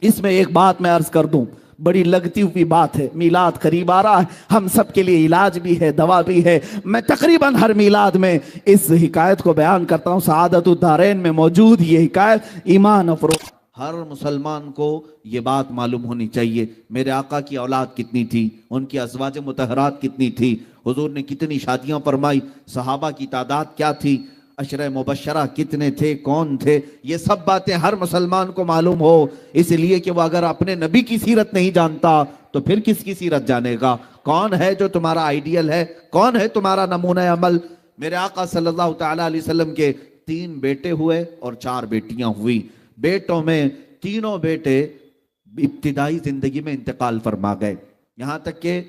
इसमें एक बात मैं अर्ज कर दूं, बड़ी लगती हुई बात है, मीलाद करीब आ रहा है, हम सब के लिए इलाज भी है, दवा भी है। मैं तकरीबन हर मीलाद में इस हिकायत को बयान करता हूं। सआदतुद्दारैन में मौजूद ये हिकायत ईमान अफरोज। हर मुसलमान को ये बात मालूम होनी चाहिए, मेरे आका की औलाद कितनी थी, उनकी अज़वाज मुतहरात कितनी थी, हुजूर ने कितनी शादियां फरमाई, सहाबा की तादाद क्या थी, अशरे मुबशरा कितने थे, कौन थे, ये सब बातें हर मुसलमान को मालूम हो। इसलिए कि वो अगर अपने नबी की सीरत नहीं जानता तो फिर किसकी सीरत जानेगा? कौन है जो तुम्हारा आइडियल है, कौन है तुम्हारा नमूना अमल? मेरे आका सल्लल्लाहु तआला अलैहि वसल्लम के 3 बेटे हुए और 4 बेटियां हुई। बेटों में तीनों बेटे इब्तिदाई जिंदगी में इंतकाल फरमा गए, यहां तक कि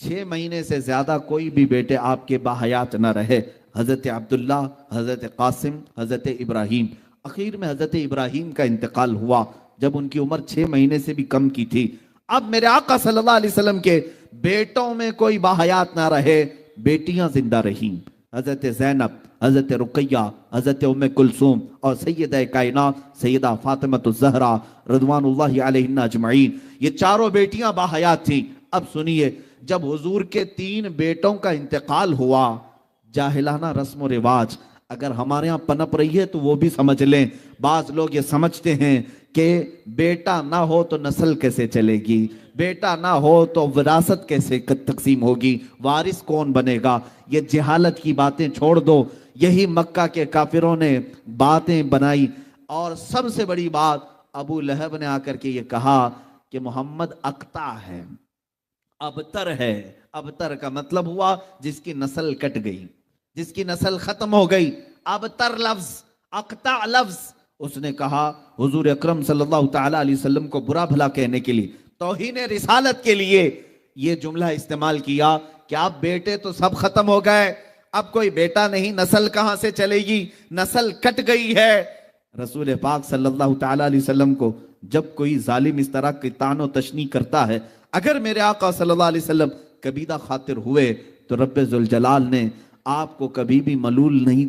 6 महीने से ज्यादा कोई भी बेटे आपके बाहयात न रहे। हजरत अब्दुल्ला, हजरत कासिम, हजरत इब्राहिम। आखिर में हजरत इब्राहिम का इंतकाल हुआ जब उनकी उम्र 6 महीने से भी कम की थी। अब मेरे आका सल्लल्लाहु अलैहि वसल्लम के बेटों में कोई बाहयात ना रहे, बेटियां जिंदा रही। हजरत जैनब, हजरत रुकैया, हजरत उम्मे कुलसूम और सैयदा कायनात सैयदा फातिमतुज़ ज़हरा रज़वानुल्लाहि अलैहिन्ना अजमईन, ये चारों बेटियां बाहयात थी। अब सुनिए, जब हुजूर के 3 बेटों का इंतकाल हुआ, जाहिलाना रस्म रिवाज अगर हमारे यहाँ पनप रही है तो वो भी समझ लें। बाज लोग ये समझते हैं कि बेटा ना हो तो नस्ल कैसे चलेगी, बेटा ना हो तो विरासत कैसे तकसीम होगी, वारिस कौन बनेगा। ये जहालत की बातें छोड़ दो, यही मक्का के काफिरों ने बातें बनाई। और सबसे बड़ी बात, अबू लहब ने आकर के ये कहा कि मोहम्मद अक्ता है, अबतर है। अबतर का मतलब हुआ जिसकी नस्ल कट गई, जिसकी नस्ल खत्म हो गई। अबतर लफ्ज, अक्ता लफ्ज उसने कहा हुजूर अकरम सल्लल्लाहु तआला अलैहि वसल्लम को बुरा भला कहने के लिए, तौहीन रिसालत के लिए ये जुमला इस्तेमाल किया कि आप बेटे तो सब खत्म हो गए, अब कोई बेटा नहीं, नस्ल कहां से चलेगी, नस्ल कट गई है। रसूल पाक सल्लल्लाहु तआला अलैहि वसल्लम को जब कोई जालिम इस तरह की तानो तशनी करता है, अगर मेरे आका सल्लल्लाहु अलैहि वसल्लम कबीदा खातिर हुए तो रब्बे जुल जलाल ने आपको कभी भी मलूल नहीं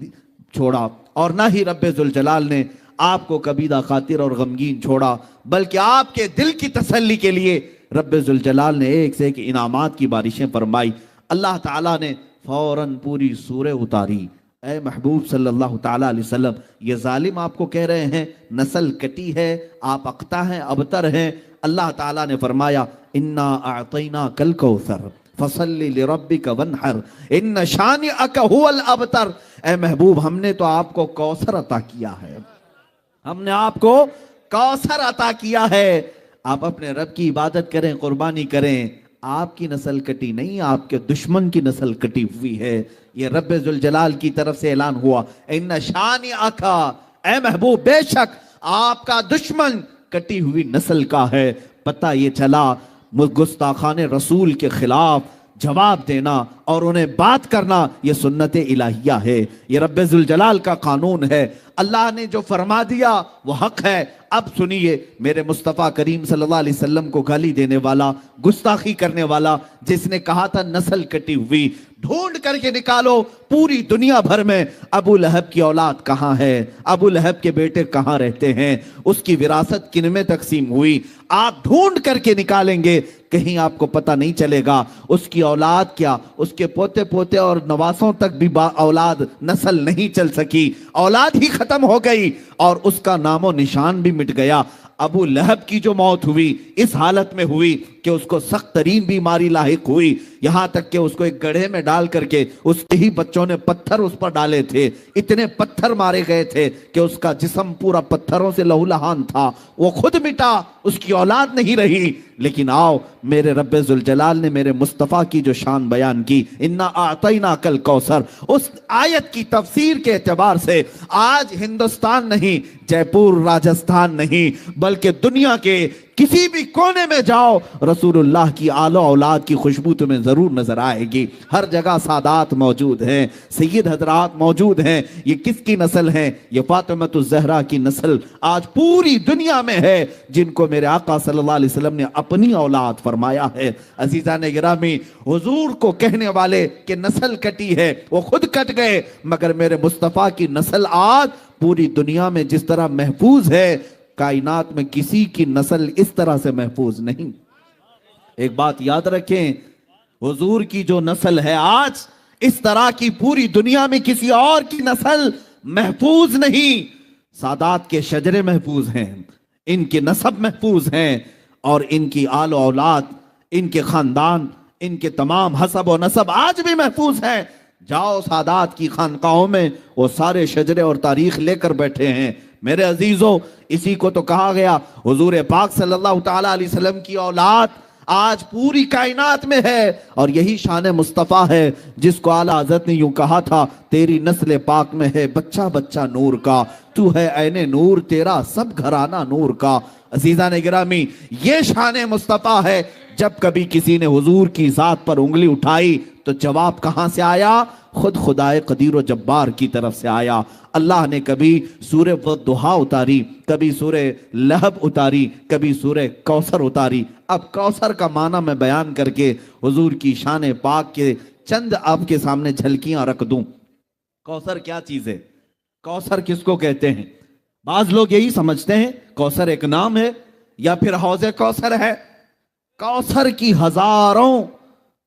छोड़ा, और ना ही रब्बे जुल जलाल ने आपको कबीदा खातिर और गमगीन छोड़ा, बल्कि आपके दिल की तसल्ली के लिए रब्बे जुल जलाल ने एक से एक इनामात की बारिशें फरमाई। अल्लाह ताला ने फौरन पूरी सूरह उतारी। ए महबूब सल्लल्लाहु तआला अलैहि वसल्लम, ये जालिम आपको कह रहे हैं नस्ल कटी है, आप अक्ता हैं, अबतर हैं। अल्लाह ताला ने फरमाया इन्ना आतैना कल कौसर फसल्ली लिरब्बिका वनहर इन्न शानिअका हुवल अबतर। ए महबूब, हमने तो आपको कौसर अता किया है, हमने आपको कौसर अता किया है। आप अपने रब की इबादत करें, कुर्बानी करें। आपकी नस्ल कटी नहीं, आपके दुश्मन की नस्ल कटी हुई है। ये रब्बे जुल जलाल की तरफ से ऐलान हुआ इन्न शानिअका, ए महबूब बेशक आपका दुश्मन कटी हुई नस्ल का है। पता ये चला गुस्ताखाने रसूल के खिलाफ जवाब देना और उन्हें बात करना ये सुन्नत इलाहिया है, ये रब्बे जुल जलाल का कानून है। अल्लाह ने जो फरमा दिया वो हक है। अब सुनिए, मेरे मुस्तफ़ा करीम सल्लल्लाहु अलैहि वसल्लम को गाली देने वाला, गुस्ताखी करने वाला, जिसने कहा था नस्ल कटी हुई, ढूंढ करके निकालो पूरी दुनिया भर में अबू लहब की औलाद कहां है, अबू लहब के बेटे कहां रहते हैं, उसकी विरासत किन में तकसीम हुई, आप ढूंढ करके निकालेंगे, कहीं आपको पता नहीं चलेगा। उसकी औलाद क्या, उसके पोते पोते और नवासों तक भी औलाद नस्ल नहीं चल सकी, औलाद ही खत्म हो गई और उसका नामो निशान भी मिट गया। अबू लहब की जो मौत हुई इस हालत में हुई कि उसको सख्त तरीन बीमारी लाहिक हुई, यहां तक कि उसको एक गड्ढे में डाल करके उसके ही बच्चों ने पत्थर उस पर डाले थे, इतने पत्थर मारे गए थे कि उसका जिस्म पूरा पत्थरों से लहूलुहान था, वो खुद मिटा, उसकी औलाद नहीं रही। लेकिन आओ, मेरे रब्बे जुल जलाल ने मेरे मुस्तफ़ा की जो शान बयान की, इन्ना आतैना कल कौसर, उस आयत की तफसीर के एतबार से आज हिंदुस्तान नहीं, जयपुर राजस्थान नहीं, बल्कि दुनिया के किसी भी कोने में जाओ, रसूलुल्लाह की आलो औलाद की खुशबू तुम्हें जरूर नजर आएगी। हर जगह सादात मौजूद हैं, सैयद हजरात मौजूद हैं। ये किसकी नस्ल है? ये फातिमतुज़ ज़हरा की नस्ल आज पूरी दुनिया में है, जिनको मेरे आका सल्लल्लाहु अलैहि वसल्लम ने अपनी औलाद फरमाया है। अजीज़ान गिरामी, हुजूर को कहने वाले कि नस्ल कटी है, वो खुद कट गए, मगर मेरे मुस्तफ़ा की नस्ल आज पूरी दुनिया में जिस तरह महफूज है, कायनात में किसी की नस्ल इस तरह से महफूज नहीं। एक बात याद रखें, हुजूर की जो नस्ल है आज, इस तरह की पूरी दुनिया में किसी और की नस्ल महफूज नहीं। सादात के शजरे महफूज हैं, इनके नसब महफूज हैं, और इनकी आल औलाद, इनके खानदान, इनके तमाम हसब और नसब आज भी महफूज हैं। जाओ सादात की खानकाहों में, वो सारे शजरे और तारीख लेकर बैठे हैं। मेरे अजीजों, इसी को तो कहा गया, हुजूर पाक सल्लल्लाहु ताला अलैहि वसल्लम की औलाद आज पूरी कायनात में है, और यही शान मुस्तफ़ा है जिसको आला हज़रत ने यूं कहा था, तेरी नस्ल पाक में है बच्चा बच्चा नूर का, तू है ऐने नूर तेरा सब घराना नूर का। अजीज़ा ने गिरामी, ये शान मुस्तफ़ा है। जब कभी किसी ने हुजूर की जात पर उंगली उठाई तो जवाब कहां से आया? खुद खुदाए कदीर व जब्बार की तरफ से आया। अल्लाह ने कभी सूरे वद्दुहा उतारी, कभी सूरे लहब उतारी, कभी सूरे कौसर उतारी। अब कौसर का माना मैं बयान करके हुजूर की शान पाक के चंद आपके सामने झलकियां रख दूं। कौसर क्या चीज है? कौसर किसको कहते हैं? बाज लोग यही समझते हैं कौसर एक नाम है या फिर हौज़े कौसर है। कौसर की हजारों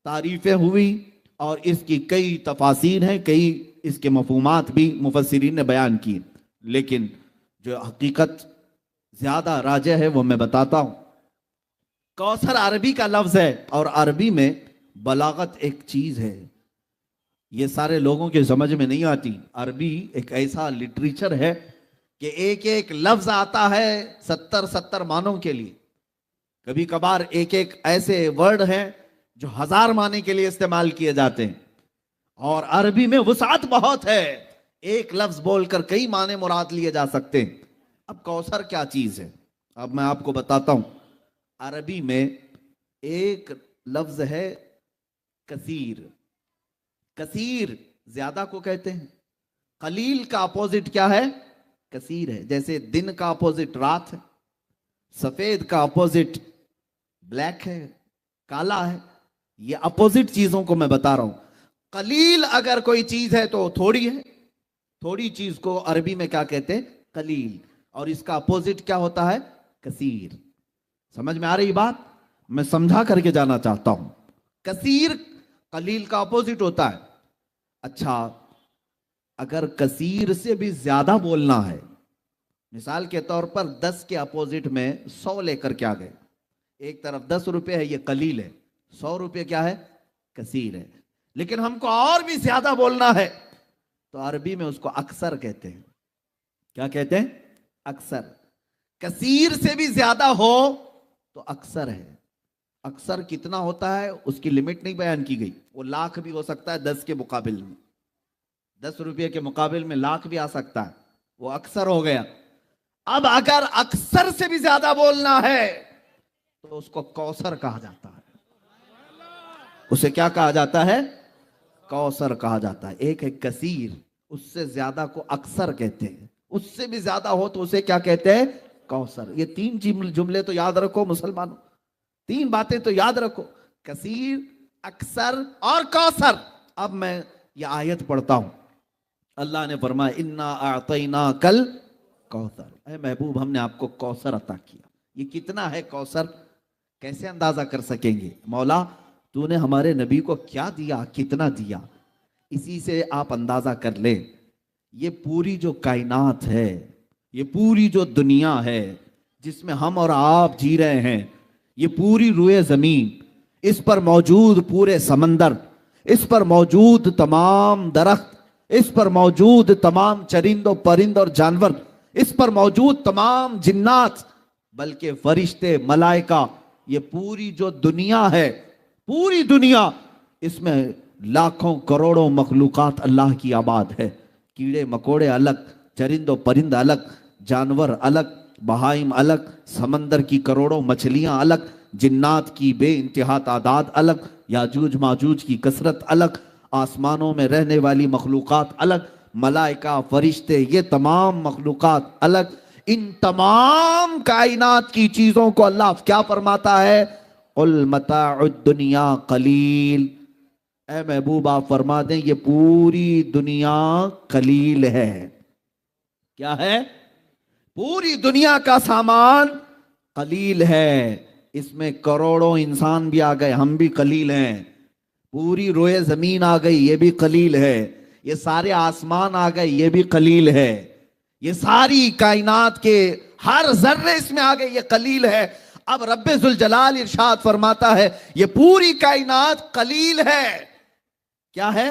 तारीफें हुई और इसकी कई तफासीर हैं, कई इसके मफहूमात भी मुफस्सिरीन ने बयान किए, लेकिन जो हकीकत ज्यादा राजे है वो मैं बताता हूं। कौसर अरबी का लफ्ज है और अरबी में बलागत एक चीज है, ये सारे लोगों के समझ में नहीं आती। अरबी एक ऐसा लिटरेचर है कि एक एक लफ्ज आता है 70-70 मानों के लिए। कभी कभार एक एक ऐसे वर्ड हैं जो 1000 माने के लिए इस्तेमाल किए जाते हैं, और अरबी में वुसात बहुत है, एक लफ्ज बोलकर कई माने मुराद लिए जा सकते हैं। अब कौसर क्या चीज है, अब मैं आपको बताता हूं। अरबी में एक लफ्ज है कसीर। कसीर ज्यादा को कहते हैं, कलील का अपोजिट क्या है? कसीर है। जैसे दिन का अपोजिट रात है, सफेद का अपोजिट ब्लैक है, काला है। ये अपोजिट चीजों को मैं बता रहा हूं। कलील अगर कोई चीज है तो थोड़ी है, थोड़ी चीज को अरबी में क्या कहते हैं? कलील। और इसका अपोजिट क्या होता है? कसीर। समझ में आ रही बात? मैं समझा करके जाना चाहता हूं। कसीर कलील का अपोजिट होता है। अच्छा, अगर कसीर से भी ज्यादा बोलना है, मिसाल के तौर पर 10 के अपोजिट में 100 लेकर क्या गए, एक तरफ 10 रुपए है, ये कलील है, 100 रुपए क्या है? कसीर है। लेकिन हमको और भी ज्यादा बोलना है तो अरबी में उसको अक्सर कहते हैं। क्या कहते हैं? अक्सर। कसीर से भी ज्यादा हो तो अक्सर है। अक्सर कितना होता है उसकी लिमिट नहीं बयान की गई, वो लाख भी हो सकता है 10 के मुकाबिल में, 10 रुपये के मुकाबिल में लाख भी आ सकता है, वो अक्सर हो गया। अब अगर अक्सर से भी ज्यादा बोलना है तो उसको कौसर कहा जाता है। उसे क्या कहा जाता है? कौसर कहा जाता है। एक है कसीर, उससे ज्यादा को अक्सर कहते हैं, उससे भी ज्यादा हो तो उसे क्या कहते हैं? कौसर। ये 3 जुमले तो याद रखो मुसलमानों, 3 बातें तो याद रखो, कसीर, अक्सर और कौसर। अब मैं ये आयत पढ़ता हूं। अल्लाह ने फरमाया इन्ना आतैना कल कौसर, ऐ महबूब हमने आपको कौसर अता किया। ये कितना है कौसर? कैसे अंदाजा कर सकेंगे? मौला तूने हमारे नबी को क्या दिया, कितना दिया, इसी से आप अंदाजा कर ले। ये पूरी जो कायनात है, ये पूरी जो दुनिया है जिसमें हम और आप जी रहे हैं, ये पूरी रुए जमीन, इस पर मौजूद पूरे समंदर, इस पर मौजूद तमाम दरख्त, इस पर मौजूद तमाम चरिंदों परिंद और जानवर, इस पर मौजूद तमाम जिन्नात, बल्कि फरिश्ते, मलाइका, ये पूरी जो दुनिया है, पूरी दुनिया, इसमें लाखों करोड़ों मखलूकात अल्लाह की आबाद है। कीड़े मकोड़े अलग, चरिंदो परिंद अलग, जानवर अलग, बहाइम अलग, समंदर की करोड़ों मछलियां अलग, जिन्नात की बेइंतहा तादाद अलग, याजूज माजूज की कसरत अलग, आसमानों में रहने वाली मखलूकात अलग, मलाइका, फरिश्ते, ये तमाम मखलूकात अलग। इन तमाम कायनात की चीजों को अल्लाह क्या फरमाता है? कुल मताउद दुनिया कलील। ऐ महबूब आप फरमा दें ये पूरी दुनिया कलील है। क्या है? पूरी दुनिया का सामान कलील है, इसमें करोड़ों इंसान भी आ गए, हम भी कलील हैं। पूरी रोए जमीन आ गई, ये भी कलील है। ये सारे आसमान आ गए, ये भी कलील है। ये सारी कायनात के हर जर्रे इसमें आ गए, ये कलील है। अब रब्बे जुल जलाल इरशाद फरमाता है ये पूरी कायनात कलील है। क्या है?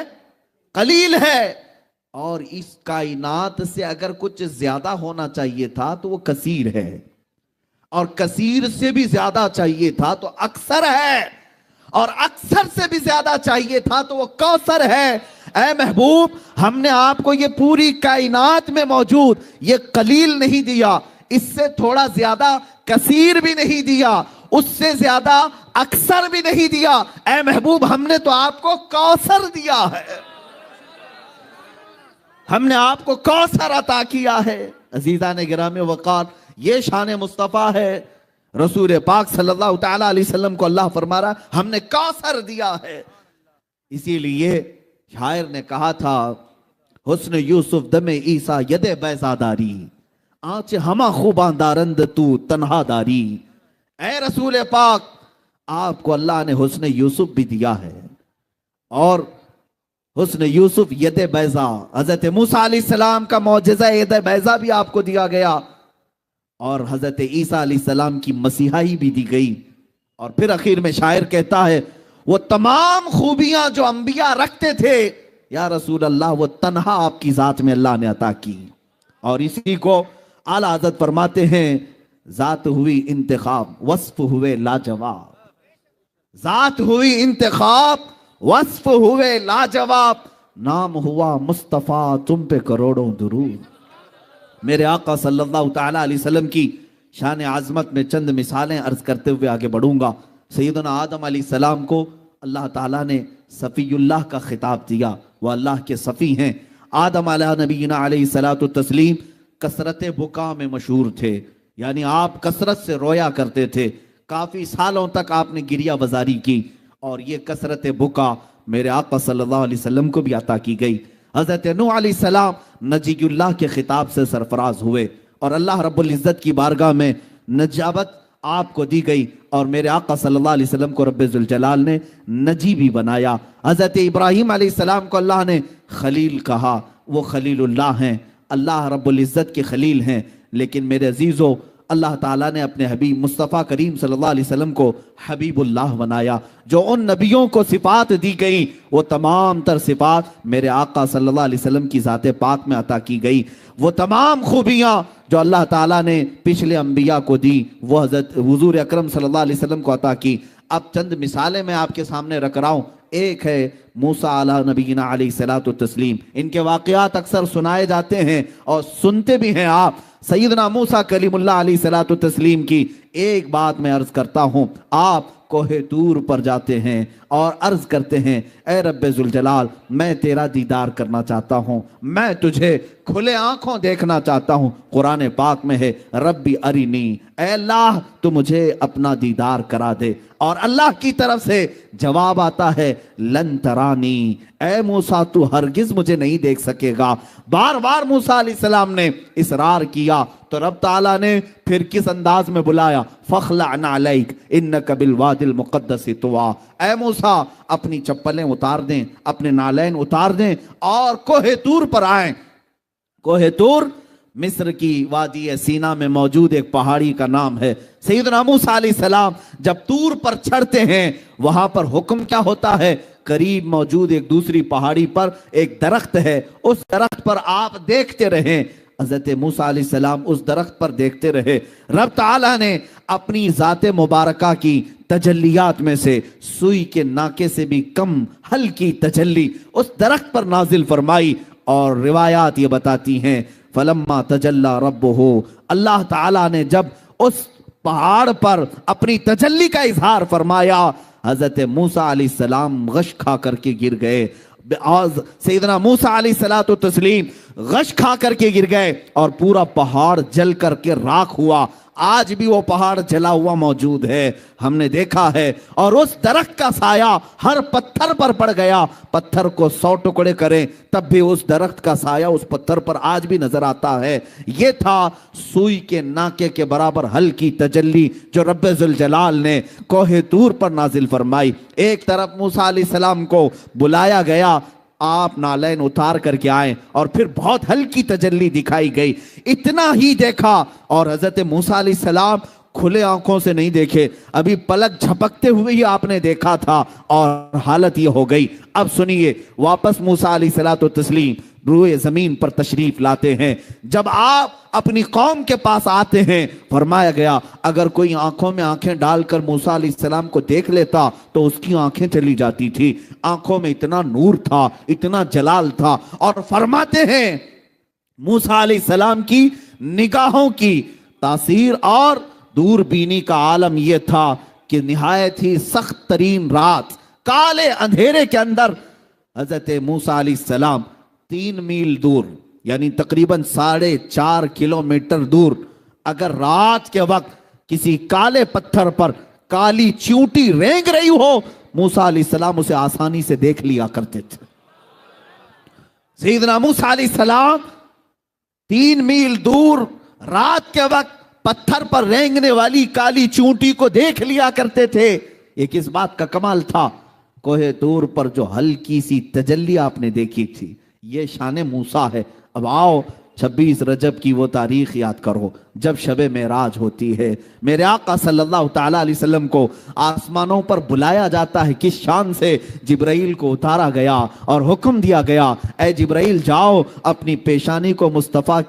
कलील है। और इस कायनात से अगर कुछ ज्यादा होना चाहिए था तो वो कसीर है, और कसीर से भी ज्यादा चाहिए था तो अक्सर है, और अक्सर से भी ज्यादा चाहिए था तो वो कौसर है। ऐ महबूब, हमने आपको ये पूरी कायनात में मौजूद ये कलील नहीं दिया, इससे थोड़ा ज्यादा कसीर भी नहीं दिया, उससे ज्यादा अक्सर भी नहीं दिया। ऐ महबूब, हमने तो आपको कौसर दिया है, हमने आपको कौसर अता किया है। अजीजा ने गिरामे वकार, ये शान मुस्तफ़ा है। रसूल पाक सल्लल्लाहु तआला अलैहि वसल्लम को अल्लाह फरमा रहा हमने कौसर दिया है। इसीलिए शायर ने कहा था, हुस्न यूसुफ दमे ईसा यदे बैजादारी, आंच हमा खूबा दारंद तू तन्हादारी। ऐ रसूल पाक, आपको अल्लाह ने हुस्न यूसुफ भी दिया है, और हुस्न यूसुफ यदे बैजा, हजरत मूसा अलैहिस्सलाम का मौजज़ा यदे बैजा भी आपको दिया गया, और हजरत ईसा अलैहिस्सलाम की मसीहाई भी दी गई। और फिर आखिर में शायर कहता है वो तमाम खूबियां जो अंबिया रखते थे, या रसूल अल्लाह, वो तन्हा आपकी जात में अल्लाह ने अता की। और इसी को आला हज़रत फरमाते हैं, जात हुई इंतखाब वस्फ हुए लाजवाब, जात हुई इंतखाब वस्फ हुए लाजवाब, नाम हुआ मुस्तफ़ा तुम पे करोड़ों दुरूद। मेरे आका सल्लल्लाहु तआला अलैहि वसल्लम की शान आज़मत में चंद मिसालें अर्ज करते हुए आगे बढ़ूंगा। सैयदना आदम अलैहिस्सलाम को अल्लाह ताला ने सफ़ीउल्लाह का खिताब दिया, वह अल्लाह के सफ़ी हैं। आदम अला नबीना अलैहिस्सलातु तस्लीम कसरत बुका में मशहूर थे, यानी आप कसरत से रोया करते थे। काफ़ी सालों तक आपने गिरिया बाजारी की, और ये कसरत बुका मेरे आका सल्लल्लाहु अलैहि वसल्लम को भी अता की गई। हज़रत नूह अलैहिस्सलाम नजीयुल्लाह के खिताब से सरफराज हुए, और अल्लाह रब्बुल इज़्ज़त की बारगाह में नजाबत आपको दी गई, और मेरे आका सल्लल्लाहु अलैहि वसल्लम को रब्बे जुल जलाल ने नजी भी बनाया। हज़रत इब्राहीम अलैहिस्सलाम को अल्लाह ने खलील कहा, वो खलीलुल्लाह हैं, अल्लाह रब्बुल इज़्ज़त के खलील हैं। लेकिन मेरे अजीज़ों, अल्लाह ताला ने अपने हबीब मुस्तफ़ा करीम सल्लल्लाहु अलैहि वसल्लम को हबीबुल्लाह बनाया। जो उन नबियों को सिफ़ात दी गई, वो तमाम तर सिफ़ात मेरे आका सल्लल्लाहु अलैहि वसल्लम की ज़ात पाक में अता की गई। वो तमाम खूबियाँ जो अल्लाह ताला ने पिछले अंबिया को दी, वो हज़रत हुज़ूर अकरम सल्लल्लाहु अलैहि वसल्लम को अता की। अब चंद मिसालें मैं आपके सामने रख रहा हूँ। एक है मूसा अला नबीना अलैहिस्सलातु तस्लीम, इनके वाक़यात अक्सर सुनाए जाते हैं और सुनते भी हैं आप। सैयदना मूसा कलीमुल्लाह अलैहिस्सलातु तस्लीम की एक बात मैं अर्ज करता हूँ, आप कोहे तूर पर जाते हैं और अर्ज करते हैं, ए रब्बे जुल जलाल, मैं तेरा दीदार करना चाहता हूँ, मैं तुझे खुले आंखों देखना चाहता हूँ। कुरान पाक में है, रब्बी अरिनी, ए अल्लाह तू मुझे अपना दीदार करा दे। और अल्लाह की तरफ से जवाब आता है, लन तरानी, ए मूसा तू हरगिज मुझे नहीं देख सकेगा। बार बार मूसा अलैहिस्सलाम ने इसरार किया, तो रब ताला ने फिर किस अंदाज में बुलाया, फखलअना अलैक इन्नका बिल वादिल मुक़द्दस तुवा, ए मूसा अपनी चप्पलें उतार दें, अपने नालैन उतार दें और कोहे तूर पर आए। कोहे तूर मिस्र की वादी सीना में मौजूद एक पहाड़ी का नाम है। सैयदना मूसा अलैहिस्सलाम जब तूर पर चढ़ते हैं, वहां पर हुक्म क्या होता है, करीब मौजूद एक दूसरी पहाड़ी पर एक दरख्त है, उस दरख्त पर आप देखते रहें। हज़रत मूसा अलैहिस्सलाम उस दरख्त पर देखते रहे। रब ताला ने अपनी ज़ाते मुबारका की तजल्लियात में से सुई के नाके से भी कम हल्की तजल्ली उस दरख्त पर नाजिल फरमाई। और रिवायात ये बताती हैं, फलम्मा तजल्ला रब्बुहु, अल्लाह ताला ने जब उस पहाड़ पर अपनी तजल्ली का इजहार फरमाया, हज़रत मूसा अलैहिस्सलाम गश खा करके गिर गए। सैयदना मूसा अलैहिस्सलातु तस्लीम गश खा करके गिर गए और पूरा पहाड़ जल करके राख हुआ। आज भी वो पहाड़ जला हुआ मौजूद है, हमने देखा है। और उस दरख्त का साया हर पत्थर पर पड़ गया, पत्थर को 100 टुकड़े करें तब भी उस दरख्त का साया उस पत्थर पर आज भी नजर आता है। ये था सुई के नाके के बराबर हल्की तजल्ली जो रब्बे जुल जलाल ने कोहे तूर पर नाजिल फरमाई। एक तरफ मूसा अलैहिस्सलाम को बुलाया गया, आप नालैन उतार करके आए, और फिर बहुत हल्की तजल्ली दिखाई गई। इतना ही देखा, और हजरत मूसा अलैहिस्सलाम खुले आंखों से नहीं देखे, अभी पलक झपकते हुए ही आपने देखा था, और हालत ये हो गई। अब सुनिए, वापस मूसा अलैहिस्सलातु तस्लीम रूए जमीन पर तशरीफ लाते हैं। जब आप अपनी कौम के पास आते हैं, फरमाया गया अगर कोई आंखों में आंखें डालकर मूसा अलैहिस्सलाम को देख लेता तो उसकी आंखें चली जाती थी। आंखों में इतना नूर था, इतना जलाल था। और फरमाते हैं मूसा अलैहिस्सलाम की निगाहों की तासीर और दूरबीनी का आलम यह था कि निहायत ही सख्त तरीन रात, काले अंधेरे के अंदर हजरत मूसा अलैहिस्सलाम 3 मील दूर, यानी तकरीबन 4.5 किलोमीटर दूर, अगर रात के वक्त किसी काले पत्थर पर काली चींटी रेंग रही हो, मूसा अलैहिस्सलाम उसे आसानी से देख लिया करते थे। सैयदना मूसा अलैहिस्सलाम 3 मील दूर रात के वक्त पत्थर पर रेंगने वाली काली चींटी को देख लिया करते थे। ये किस बात का कमाल था? कोहे तूर पर जो हल्की सी तजल्ली आपने देखी थी, ये शान मूसा है। अब आओ 26 रजब की वो तारीख याद करो जब शबे मेराज होती है। मेरे आका सल्लल्लाहु ताला अलैहि वसल्लम को आसमानों पर बुलाया जाता है। किस शान से? जिब्राइल को उतारा गया और हुक्म दिया गया, ऐ जिब्राइल जाओ अपनी पेशानी को मुस्तफ़ा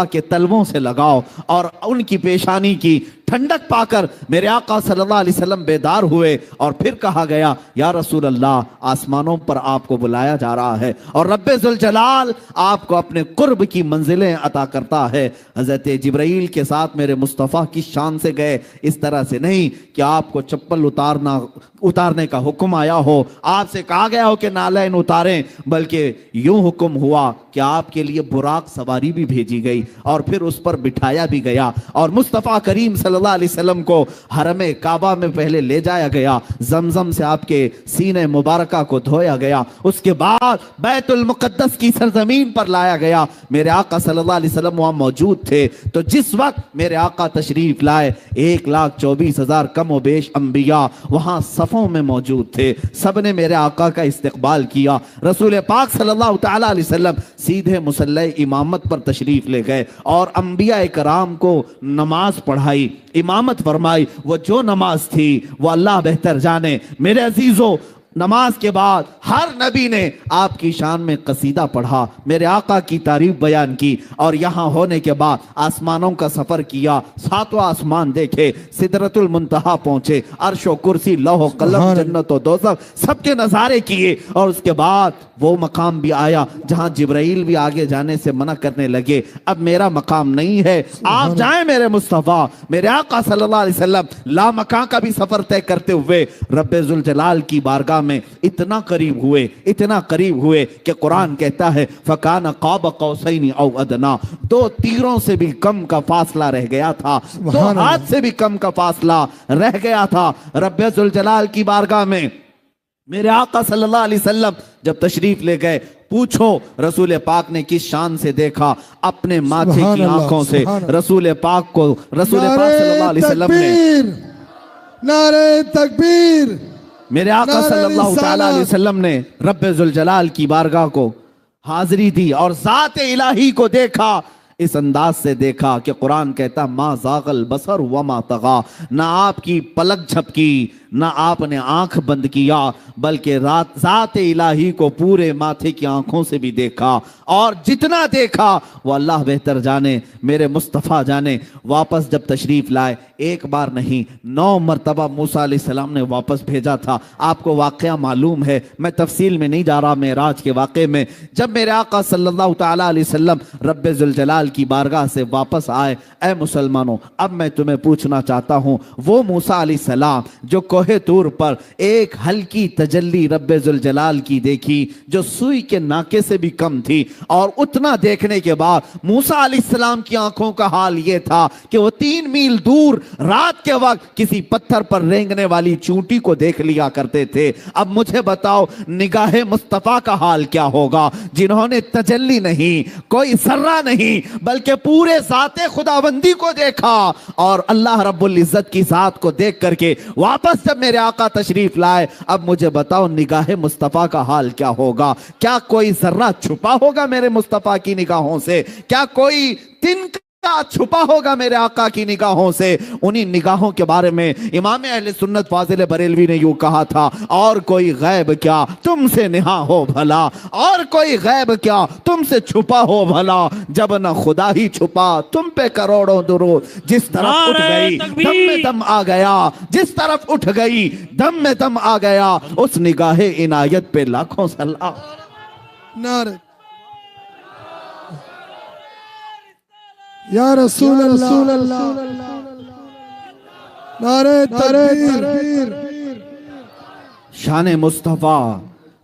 के तलवों से लगाओ। और उनकी पेशानी की ठंडक पाकर मेरे आका सल्लल्लाहु अलैहि वसल्लम बेदार हुए, और फिर कहा गया या रसूल अल्लाह, आसमानों पर आपको बुलाया जा रहा है और रब्बे जुल जलाल आपको अपने कुर्ब की मंजिलें अता करता है। हजरत जिब्राइल के साथ मेरे मुस्तफ़ा की शान से गए, इस तरह से नहीं कि आपको चप्पल उतारने का हुक्म आया हो, आपसे कहा गया हो कि नालैन उतारें, बल्कि यूं हुक्म हुआ कि आपके लिए बुराक सवारी भी भेजी गई और फिर उस पर बिठाया भी गया, और मुस्तफ़ा करीम सल्लल्लाहु अलैहि वसल्लम को हरम काबा में पहले ले जाया गया, जमजम से आपके सीने मुबारका को धोया गया, उसके बाद बैतुल मुक़द्दस की सरजमीन पर लाया गया। मेरे आका सल्लल्लाहु अलैहि वसल्लम वहां मौजूद थे। तो जिस वक्त मेरे आका तशरीफ लाए, 1,24,000 कम व बेश अंबिया वहां सफों में मौजूद थे। सबने मेरे आका का इस्तकबाल किया। रसूल पाक सल्लल्लाहु ताला अलैहि वसल्लम सीधे मुसल्ला इमामत पर तशरीफ ले गए और अंबिया इकराम को नमाज पढ़ाई, इमामत फरमाई। वो जो नमाज थी वो अल्लाह बेहतर जाने। मेरे अजीजों, नमाज के बाद हर नबी ने आपकी शान में कसीदा पढ़ा, मेरे आका की तारीफ बयान की, और यहाँ होने के बाद आसमानों का सफर किया, 7वां आसमान देखे, सिदरतुल मुंतहा पहुंचे, अर्शो कुर्सी लौह कलम जन्नत और दोज़ख सबके नजारे किए। और उसके बाद वो मकाम भी आया जहां जिब्राइल भी आगे जाने से मना करने लगे, अब मेरा मकाम नहीं है, आप जाएं मेरे मुस्तफ़ा। मेरे आका सल्लल्लाहु अलैहि वसल्लम ला मकान का भी सफर तय करते हुए रब्बे जुल जलाल की बारगाह में इतना करीब हुए कि कुरान कहता है फकान क़ाब क़ौसैन औ अदना, 2 तीरों से भी कम का फासला रह गया था, 2 हाथ से भी कम का फासला रह गया था रब्बे जुल जलाल की बारगाह में। मेरे आका सल्लल्लाहु अलैहि वसल्लम जब तशरीफ ले गए, पूछो रसूल पाक ने किस शान से देखा? अपने माथे की आंखों से रसूल पाक को रसूल पाक सल्लल्लाहु अलैहि वसल्लम ने नारे तकबीर, मेरे आका सल्लल्लाहु ताला अलैहि वसल्लम ने रब्बे जुल जलाल की बारगाह को हाजिरी दी और ज़ात इलाही को देखा। इस अंदाज से देखा कि कुरान कहता मा ज़ागल बसर व मा तगा, ना आपकी पलक झपकी, ना आपने आंख बंद किया, बल्कि ज़ात इलाही को पूरे माथे की आंखों से भी देखा, और जितना देखा वो अल्लाह बेहतर जाने, मेरे मुस्तफ़ा जाने। वापस जब तशरीफ लाए, एक बार नहीं 9 मरतबा मूसा अलैहिस्सलाम ने वापस भेजा था। आपको वाक़या मालूम है, मैं तफसील में नहीं जा रहा मेराज के वाक़े में। जब मेरे आका सल्लल्लाहु ताला अलैहि वसल्लम रब्बे जुल जलाल जलाल की बारगाह से वापस आए। ऐ मुसलमानों, अब मैं तुम्हें पूछना चाहता हूं, वो मूसा अलैहिस्सलाम जो कोहे तूर पर एक हल्की तजल्ली रब्बे जुल जलाल की देखी जो सुई के नाके से भी कम थी, और उतना देखने के बाद मूसा अलैहिस्सलाम की आंखों का हाल यह था कि वो 3 मील दूर रात के वक्त किसी पत्थर पर रेंगने वाली चूंटी को देख लिया करते थे। अब मुझे बताओ, निगाहे मुस्तफा का हाल क्या होगा, जिन्होंने तजल्ली नहीं, कोई सर्रा नहीं, बल्कि पूरे ज़ाते खुदाबंदी को देखा, और अल्लाह रब्बुल इज्जत की जात को देख करके वापस जब मेरे आका तशरीफ लाए, अब मुझे बताओ निगाहे मुस्तफा का हाल क्या होगा। क्या कोई जर्रा छुपा होगा मेरे मुस्तफा की निगाहों से? क्या कोई तिनका छुपा होगा मेरे आका की निगाहों से? उन्हीं निगाहों के बारे में इमाम अहले सुन्नत फाजिल बरेलवी ने यूं कहा था, और कोई गैब क्या तुमसे निहा हो भला, और कोई गैब क्या तुमसे छुपा हो भला, जब न खुदा ही छुपा तुम पे करोड़ों दुरूद। जिस तरफ उठ गई दम में दम आ गया, जिस तरफ उठ गई दम में दम आ गया, उस निगाहे इनायत पे लाखों सलाम। नारे या रसूल अल्लाह, नारे तकबीर। शान मुस्तफ़ा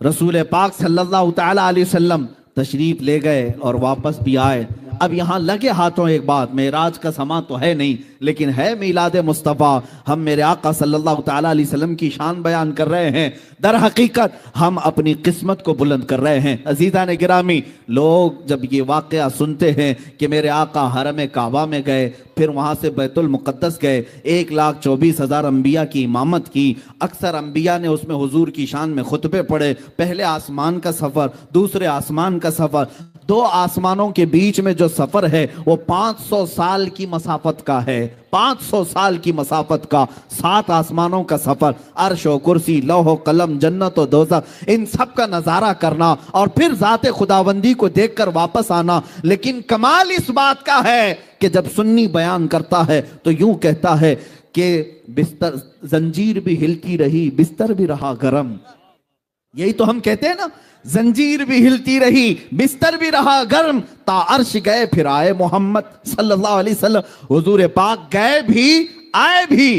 रसूल पाक सल्लल्लाहु तआला अलैहि वसल्लम तशरीफ ले गए और वापस भी आए। अब यहाँ लगे हाथों एक बात, मेराज का समा तो है नहीं, लेकिन है मीलाद मुस्तफ़ा। हम मेरे आका सल्लल्लाहु तआला अलैहि वसल्लम की शान बयान कर रहे हैं, दर हकीकत हम अपनी किस्मत को बुलंद कर रहे हैं। अजीज़ान गिरामी, लोग जब ये वाक़या सुनते हैं कि मेरे आका हरम काबा में गए, फिर वहाँ से बैतुल मुक़द्दस गए, 1,24,000 अम्बिया की इमामत की, अक्सर अम्बिया ने उसमें हुजूर की शान में खुतबे पढ़े, पहले आसमान का सफ़र, दूसरे आसमान का सफ़र, 2 आसमानों के बीच में जो सफ़र है वो 500 साल की मसाफत का है, 500 साल की मसाफत का 7 आसमानों का सफ़र, अर्श व कुर्सी, लौह कलम, जन्नत व दोज़ख, इन सब का नज़ारा करना और फिर ज़ाते खुदाबंदी को देखकर वापस आना। लेकिन कमाल इस बात का है कि जब सुन्नी बयान करता है तो यूं कहता है कि बिस्तर जंजीर भी हिलती रही, बिस्तर भी रहा गरम। यही तो हम कहते हैं ना, जंजीर भी हिलती रही, बिस्तर भी रहा गर्म, ता अर्श गए फिर आए मोहम्मद सल्लल्लाहु अलैहि वसल्लम। हुजूर पाक गए भी आए भी,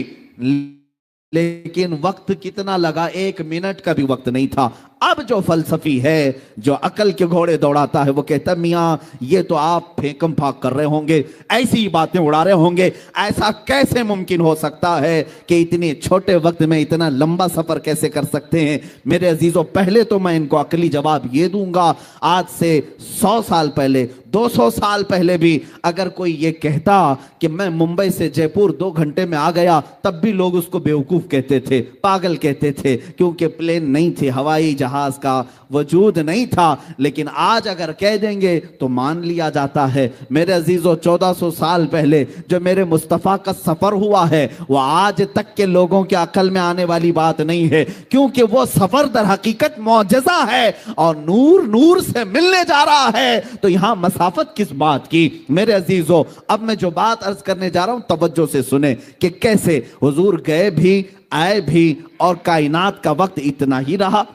लेकिन वक्त कितना लगा, 1 मिनट का भी वक्त नहीं था। अब जो फलसफी है, जो अकल के घोड़े दौड़ाता है, वो कहता मियाँ ये तो आप फेंकम फाक कर रहे होंगे, ऐसी ही बातें उड़ा रहे होंगे, ऐसा कैसे मुमकिन हो सकता है कि इतने छोटे वक्त में इतना लंबा सफर कैसे कर सकते हैं? मेरे अजीजों, पहले तो मैं इनको अकली जवाब ये दूंगा, आज से 100 साल पहले, 200 साल पहले भी अगर कोई ये कहता कि मैं मुंबई से जयपुर 2 घंटे में आ गया, तब भी लोग उसको बेवकूफ कहते थे, पागल कहते थे, क्योंकि प्लेन नहीं थे, हवाई जहाज का वजूद नहीं था। लेकिन आज अगर कह देंगे तो मान लिया जाता है। मेरे अजीजों, 1400 साल पहले जो मेरे मुस्तफ़ा का सफर हुआ है, वो आज तक के लोगों के अकल में आने वाली बात नहीं है, क्योंकि वो सफर दर हकीकत मौजज़ा है और नूर नूर से मिलने जा रहा है। तो यहां मसाफत किस बात की? मेरे अजीजों, अब मैं जो बात अर्ज करने जा रहा हूं, तवज्जो से सुने कि कैसे हुजूर गए भी आए भी और कायनात का वक्त इतना ही रहा।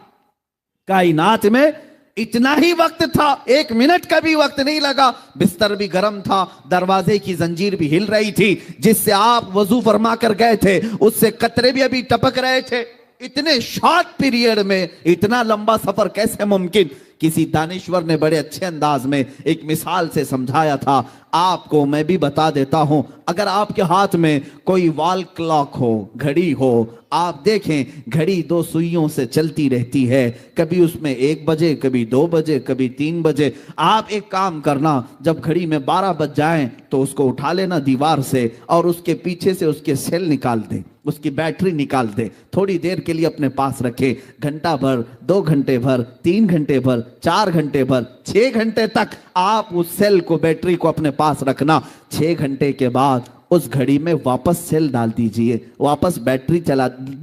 कायनात में इतना ही वक्त था, 1 मिनट का भी वक्त नहीं लगा। बिस्तर भी गर्म था, दरवाजे की जंजीर भी हिल रही थी, जिससे आप वजू फरमा कर गए थे उससे कतरे भी अभी टपक रहे थे। इतने शॉर्ट पीरियड में इतना लंबा सफर कैसे मुमकिन? किसी दानिश्वर ने बड़े अच्छे अंदाज में एक मिसाल से समझाया था, आपको मैं भी बता देता हूं। अगर आपके हाथ में कोई वॉल क्लॉक हो, घड़ी हो, आप देखें घड़ी 2 सुइयों से चलती रहती है, कभी उसमें 1 बजे, कभी 2 बजे, कभी 3 बजे। आप एक काम करना, जब घड़ी में 12 बज जाएं तो उसको उठा लेना दीवार से और उसके पीछे से उसके सेल निकाल दें, उसकी बैटरी निकाल दें, थोड़ी देर के लिए अपने पास रखें। घंटा भर, 2 घंटे भर, 3 घंटे भर, 4 घंटे भर, 6 घंटे तक आप उस सेल को, बैटरी को अपने पास रखना। 6 घंटे के बाद उस घड़ी में वापस सेल डाल दीजिए, वापस बैटरी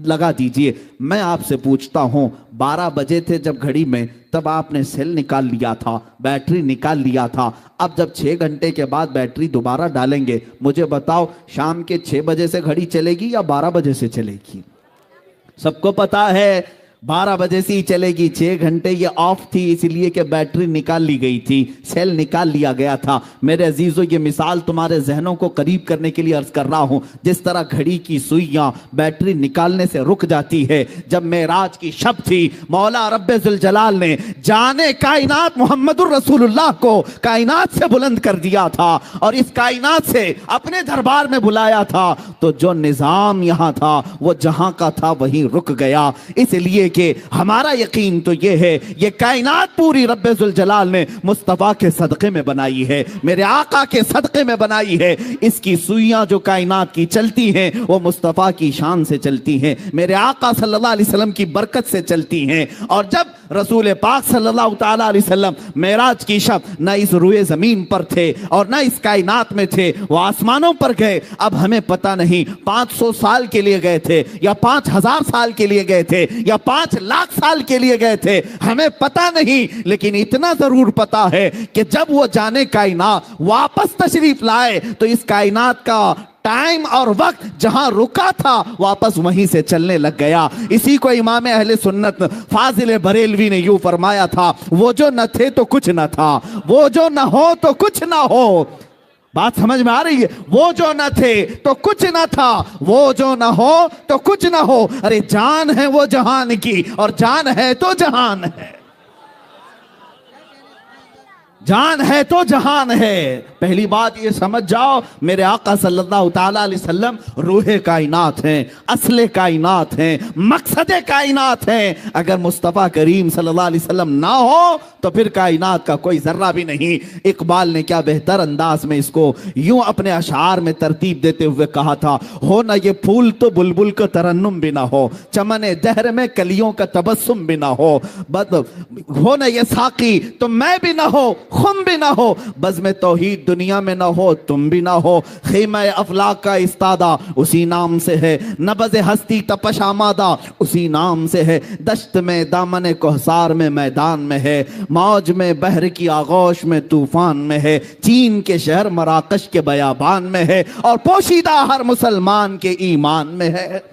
लगा दीजिए। मैं आपसे पूछता हूं, 12 बजे थे जब घड़ी में, तब आपने सेल निकाल लिया था, बैटरी निकाल लिया था। अब जब 6 घंटे के बाद बैटरी दोबारा डालेंगे, मुझे बताओ शाम के 6 बजे से घड़ी चलेगी या 12 बजे से चलेगी? सबको पता है 12 बजे से ही चलेगी, 6 घंटे ये ऑफ थी इसलिए कि बैटरी निकाल ली गई थी, सेल निकाल लिया गया था। मेरे अजीजों, ये मिसाल तुम्हारे जहनों को करीब करने के लिए अर्ज कर रहा हूं। जिस तरह घड़ी की सुइयां बैटरी निकालने से रुक जाती है, जब मेराज की शब थी, मौला रब्बे जुल जलाल ने जाने कायनात मोहम्मदुर रसूलुल्लाह को कायनात से बुलंद कर दिया था और इस कायनात से अपने दरबार में बुलाया था। तो जो निजाम यहां था वो जहां का था वहीं रुक गया। इसलिए कि हमारा यकीन तो ये है, ये कायनात पूरी रब्बे जुल जलाल ने मुस्तफा के सदक़े में बनाई है, मेरे आका के सदक़े में बनाई है। इसकी सुइयां जो कायनात की चलती हैं वो मुस्तफा की शान से चलती हैं, मेरे आका सल्लल्लाहु अलैहि वसल्लम की बरकत से चलती हैं। और जब रसूल पाक सल्लल्लाहु ताला अलैहि वसल्लम मेराज की शब न इस रुए जमीन पर थे और न इस कायनात में थे, वो आसमानों पर गए। अब हमें पता नहीं 500 साल के लिए गए थे या 5000 साल के लिए गए थे या 5 लाख साल के लिए गए थे, हमें पता नहीं। लेकिन इतना जरूर पता है कि जब वो जाने कायनात वापस तशरीफ लाए तो इस कायनात का टाइम और वक्त जहां रुका था वापस वहीं से चलने लग गया। इसी को इमाम अहले सुन्नत फाजिल बरेलवी ने यूं फरमाया था, वो जो न थे तो कुछ न था, वो जो न हो तो कुछ न हो। बात समझ में आ रही है? वो जो न थे तो कुछ न था, वो जो न हो तो कुछ न हो। अरे जान है वो जहान की और जान है तो जहान है, जान है तो जहान है। पहली बात ये समझ जाओ, मेरे आका सल्लल्लाहु ताला अलैहि वसल्लम रूहे कायनात हैं, असले कायनात हैं, मकसदे कायनात हैं। अगर मुस्तफ़ा करीम सल्लल्लाहु अलैहि वसल्लम ना हो तो फिर कायनात का कोई जर्रा भी नहीं। इकबाल ने क्या बेहतर अंदाज में इसको यूं अपने अशार में तरतीब देते हुए कहा था, हो ना ये फूल तो बुलबुल का तरन्नुम भी ना हो, चमने दहर में कलियों का तबस्सुम भी ना हो, हो ना ये साकी तो मैं भी ना हो, खुम भी ना हो, बज़्म तौहीद दुनिया में ना हो, तुम भी ना हो। ख़ीमा अफलाक का इस्तादा उसी नाम से है, नबज़ हस्ती तपश आमादा उसी नाम से है, दश्त में दामन कोहसार में मैदान में है, मौज में बहर की आगोश में तूफान में है, चीन के शहर मराकश के बयाबान में है और पोशीदा हर मुसलमान के ईमान में है।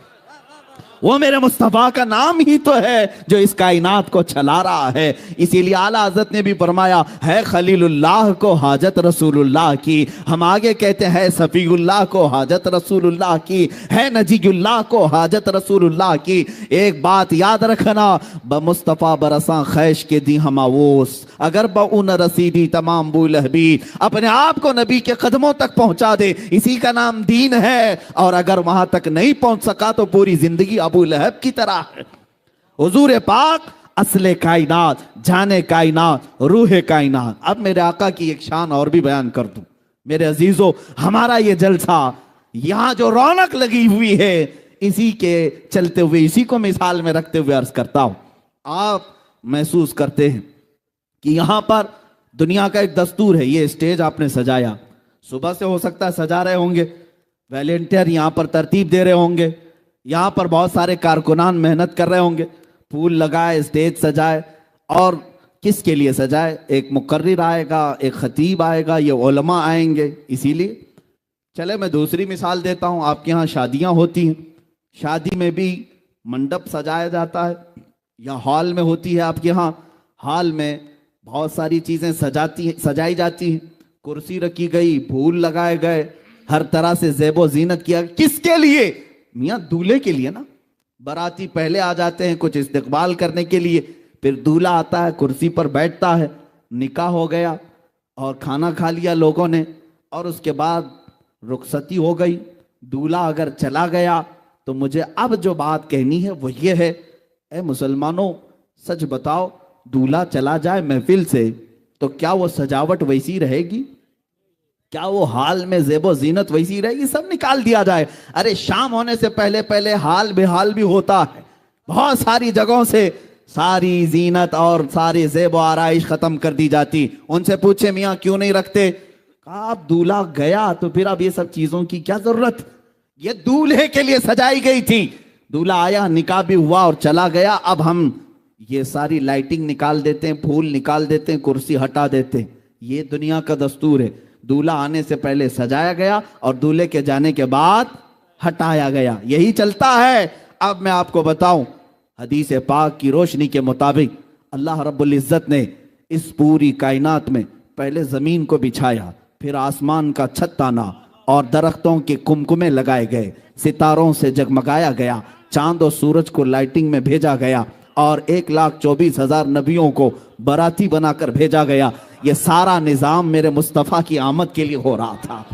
वो मेरे मुस्तफ़ा का नाम ही तो है जो इस कायनात को चला रहा है। इसीलिए आला हज़रत ने भी फरमाया, है खलीलुल्लाह को हाजत रसूलुल्लाह की। हम आगे कहते हैं सफ़ीउल्लाह को हाजत रसूलुल्लाह की, है नजीयुल्लाह को हाजत रसूलुल्लाह की। एक बात याद रखना, ब मुस्तफ़ा बरसा खैश के दी हमावोस, अगर बऊन रसीदी तमाम बुलहबी, अपने आप को नबी के कदमों तक पहुंचा दे, इसी का नाम दीन है। और अगर वहां तक नहीं पहुंच सका तो पूरी जिंदगी अबू लहब की तरह है। हुजूर पाक असले कायनात, जाने कायनात, रूहे कायनात। अब मेरे आका की एक शान और भी बयान कर दूं। मेरे अजीजों, हमारा ये जलसा, यहां जो रौनक लगी हुई है, इसी के चलते हुए, इसी को मिसाल में रखते हुए अर्ज करता हूं। आप महसूस करते हैं कि यहां पर दुनिया का एक दस्तूर है। ये स्टेज आपने सजाया, सुबह से हो सकता है सजा रहे होंगे, वॉलेंटियर यहां पर तरतीब दे रहे होंगे, यहां पर बहुत सारे कारकुनान मेहनत कर रहे होंगे, फूल लगाए, स्टेज सजाए। और किसके लिए सजाए? एक मुकर्रिर आएगा, एक खतीब आएगा, ये उलमा आएंगे। इसीलिए चले मैं दूसरी मिसाल देता हूं। आपके यहाँ शादियां होती हैं, शादी में भी मंडप सजाया जाता है या हॉल में होती है आपके यहाँ, हॉल में बहुत सारी चीजें सजाई जाती हैं, कुर्सी रखी गई, फूल लगाए गए, हर तरह से ज़ेबो ज़ीनत किया। किसके लिए? मियाँ दूल्हे के लिए ना। बाराती पहले आ जाते हैं कुछ इस्तकबाल करने के लिए, फिर दूल्हा आता है, कुर्सी पर बैठता है, निकाह हो गया और खाना खा लिया लोगों ने, और उसके बाद रुखसती हो गई। दूल्हा अगर चला गया तो मुझे अब जो बात कहनी है वो ये है, ए मुसलमानों सच बताओ, दूल्हा चला जाए महफिल से तो क्या वो सजावट वैसी रहेगी? क्या वो हाल में ज़ेबो ज़ीनत वैसी रहेगी? सब निकाल दिया जाए। अरे शाम होने से पहले पहले हाल बेहाल भी होता है, बहुत सारी जगहों से सारी ज़ीनत और सारी ज़ेबो आराइश ख़त्म कर दी जाती। उनसे पूछे मियाँ क्यों नहीं रखते? कहा अब दूल्हा गया तो फिर अब ये सब चीज़ों की क्या ज़रूरत? ये दूल्हे के लिए सजाई गई थी। दूल्हा आया, निकाह भी हुआ और चला गया, अब हम ये सारी लाइटिंग निकाल देते हैं, फूल निकाल देते हैं, कुर्सी हटा देते हैं। ये दुनिया का दस्तूर है। दूल्हा आने से पहले सजाया गया और दूल्हे के जाने के बाद हटाया गया, यही चलता है। अब मैं आपको बताऊं, हदीस पाक की रोशनी के मुताबिक अल्लाह रब्बुल इज़्ज़त ने इस पूरी कायनात में पहले ज़मीन को बिछाया, फिर आसमान का छत ताना और दरख्तों के कुमकुमे लगाए गए, सितारों से जगमगाया गया, चांद और सूरज को लाइटिंग में भेजा गया और 1,24,000 नबियों को बराती बनाकर भेजा गया। ये सारा निज़ाम मेरे मुस्तफ़ा की आमद के लिए हो रहा था।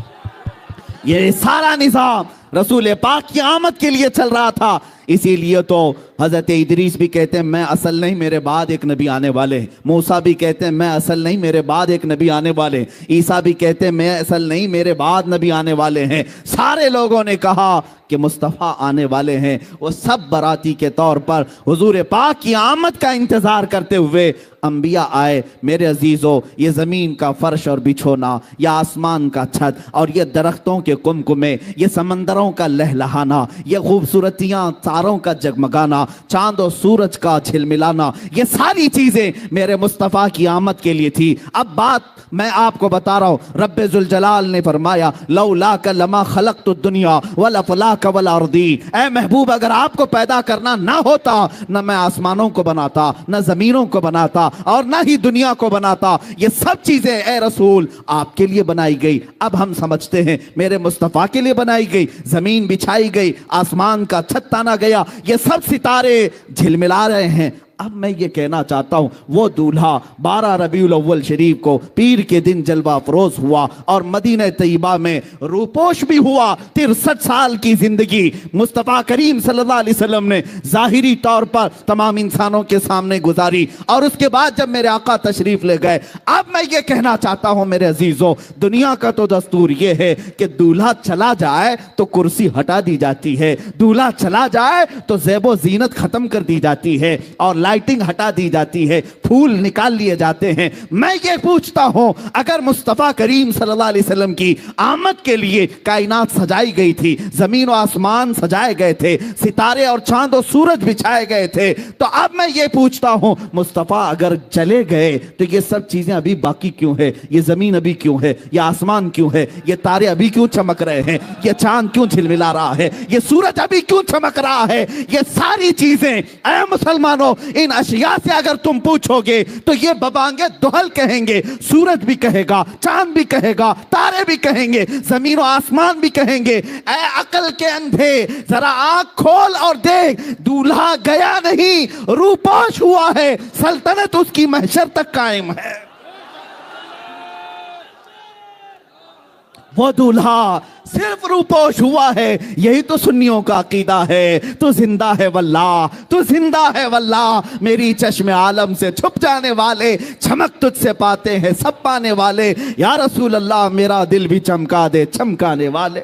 ये सारा निज़ाम रसूल पाक की आमद के लिए चल रहा था। इसीलिए तो हज़रत इदरीस भी कहते हैं मैं असल नहीं, मेरे बाद एक नबी आने वाले। मूसा भी कहते हैं मैं असल नहीं, मेरे बाद एक नबी आने वाले। ईसा भी कहते हैं मैं असल नहीं, मेरे बाद नबी आने वाले हैं। सारे लोगों ने कहा कि मुस्तफ़ा आने वाले हैं। वो सब बराती के तौर पर हुजूर पाक की आमद का इंतज़ार करते हुए अंबिया आए। मेरे अजीज़ों, ये ज़मीन का फर्श और बिछोना, या आसमान का छत और ये दरख्तों के कुमकुमे, ये समंदरों का लहलहाना, ये खूबसूरतियाँ, तारों का जगमगाना, चांद और सूरज का झिलमिलाना, ये सारी चीज़ें मेरे मुस्तफ़ा की आमद के लिए थी। अब बात मैं आपको बता रहा हूँ, रब्बे जुल जलाल ने फरमाया लौलाका लमा खलक़तु दुनिया वल अफ़लाका वल अर्दी। ऐ महबूब, अगर आपको पैदा करना ना होता, न मैं आसमानों को बनाता, न ज़मीनों को बनाता और ना ही दुनिया को बनाता। ये सब चीजें ए रसूल आपके लिए बनाई गई। अब हम समझते हैं मेरे मुस्तफ़ा के लिए बनाई गई। जमीन बिछाई गई, आसमान का छत ताना गया, ये सब सितारे झिलमिला रहे हैं। अब मैं ये कहना चाहता हूं, वो दूल्हा 12 रबीउल अव्वल शरीफ को पीर के दिन जलवा अफरोज हुआ और मदीना तैयबा में रूपोश भी हुआ। 63 साल की जिंदगी मुस्तफ़ा करीम सल्लल्लाहु अलैहि वसल्लम ने जाहिरी तौर पर तमाम इंसानों के सामने गुजारी और उसके बाद जब मेरे आका तशरीफ ले गए, अब मैं ये कहना चाहता हूं मेरे अजीजों, दुनिया का तो दस्तूर ये है कि दूल्हा चला जाए तो कुर्सी हटा दी जाती है, दूल्हा चला जाए तो ज़ेबो जीनत खत्म कर दी जाती है और लाइटिंग हटा दी जाती है, फूल निकाल लिए जाते हैं। मैं ये पूछता हूं, अगर मुस्तफ़ा करीम सल्लल्लाहु अलैहि वसल्लम की आमद के लिए कायनात सजाई गई थी, जमीन और आसमान सजाए गए थे, सितारे और चांद और सूरज बिछाए गए थे, तो अब मैं ये पूछता हूं मुस्तफ़ा अगर चले गए तो ये सब चीजें अभी बाकी क्यों है? ये जमीन अभी क्यों है? ये आसमान क्यों है? ये तारे अभी क्यों चमक रहे हैं? ये चांद क्यों झिलमिला रहा है? ये सूरज अभी क्यों चमक रहा है? ये सारी चीजें ऐ मुसलमानों, इन अशिया से अगर तुम पूछोगे तो ये बबांगे दुहल कहेंगे, सूरज भी कहेगा, चांद भी कहेगा, तारे भी कहेंगे, जमीन और आसमान भी कहेंगे। ऐ अकल के अंधे, जरा आंख खोल और देख, दूल्हा गया नहीं, रूपोश हुआ है, सल्तनत उसकी महशर तक कायम है। वो दूल्हा सिर्फ रूपोश हुआ है। यही तो सुन्नियों का अकीदा है। तू जिंदा है वल्लाह, तू जिंदा है वल्लाह, मेरी चश्मे आलम से छुप जाने वाले, चमक तुझसे पाते हैं सब पाने वाले, या रसूल अल्लाह मेरा दिल भी चमका दे चमकाने वाले।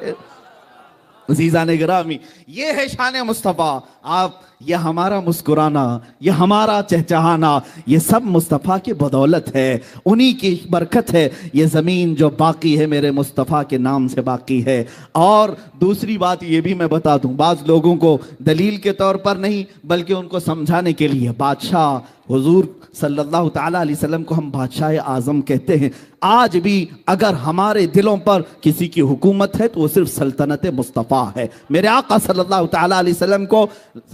अज़ीज़ान गिरामी, ये है शान मुस्तफ़ा। आप, ये हमारा मुस्कुराना, ये हमारा चहचहाना, ये सब मुस्तफ़ा की बदौलत है, उन्हीं की बरकत है। ये ज़मीन जो बाकी है मेरे मुस्तफ़ा के नाम से बाकी है। और दूसरी बात ये भी मैं बता दूं, बाज़ लोगों को दलील के तौर पर नहीं बल्कि उनको समझाने के लिए, बादशाह हुजूर सल्लल्लाहु ताला अलैहि वसल्लम को हम बादशाह आज़म कहते हैं। आज भी अगर हमारे दिलों पर किसी की हुकूमत है तो वो सिर्फ सल्तनत मुस्तफ़ा है। मेरे आका सल्लल्लाहु ताला अलैहि वसल्लम को,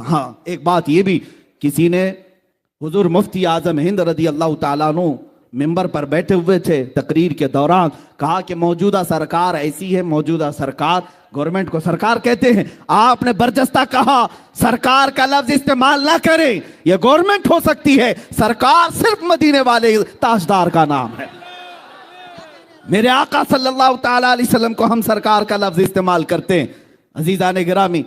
हाँ एक बात ये भी, किसी ने, हुजूर मुफ्ती आज़म हिंद रदी अल्लाह ताला अन्हु मिंबर पर बैठे हुए थे, तकरीर के दौरान कहा कि मौजूदा सरकार ऐसी है, मौजूदा सरकार, गवर्नमेंट को सरकार कहते हैं, आपने बरजस्ता कहा सरकार का लफ्ज इस्तेमाल ना करें, यह गवर्नमेंट हो सकती है, सरकार सिर्फ मदीने वाले ताजदार का नाम है। मेरे आका सल्लल्लाहु ताला अलैहि वसल्लम को हम सरकार का लफ्ज इस्तेमाल करते हैं। अजीज़ान गिरामी,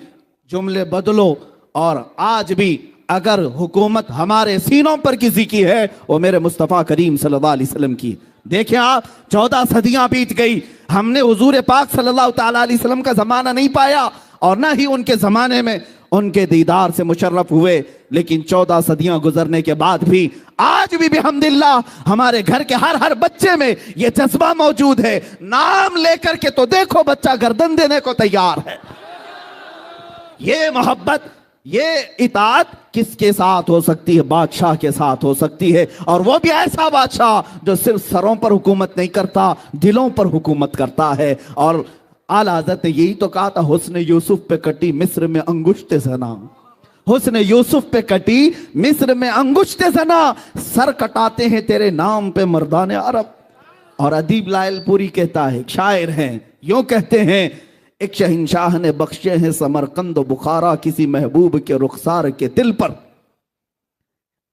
जुमले बदलो, और आज भी अगर हुकूमत हमारे सीनों पर किसी की है, वो मेरे मुस्तफ़ा करीम सल्लल्लाहु अलैहि वसल्लम की। देखिए आप, 14 सदियां बीत गई, हमने हुजूर पाक सल्लल्लाहु ताला अलैहि वसल्लम का जमाना नहीं पाया और ना ही उनके जमाने में उनके दीदार से मुशर्रफ हुए, लेकिन 14 सदियां गुजरने के बाद भी आज भी बिहम्दिल्लाह हमारे घर के हर बच्चे में यह जज्बा मौजूद है। नाम लेकर के तो देखो बच्चा गर्दन देने को तैयार है। ये मोहब्बत, ये इताअत किसके साथ हो सकती है? बादशाह के साथ हो सकती है, और वो भी ऐसा बादशाह जो सिर्फ सरों पर हुकूमत नहीं करता, दिलों पर हुकूमत करता है। और आला हज़रत ने यही तो कहा था, हुस्न यूसुफ पे कटी मिस्र में अंगुश्त ज़ना, हुस्न यूसुफ पे कटी मिस्र में अंगुश्ते जना, सर कटाते हैं तेरे नाम पे मर्दाने अरब। और अदीब लायलपुरी कहता है, शायर हैं, यूं कहते हैं, एक शहंशाह ने बख्शे हैं समरकंद बुखारा किसी महबूब के रुखसार के दिल पर।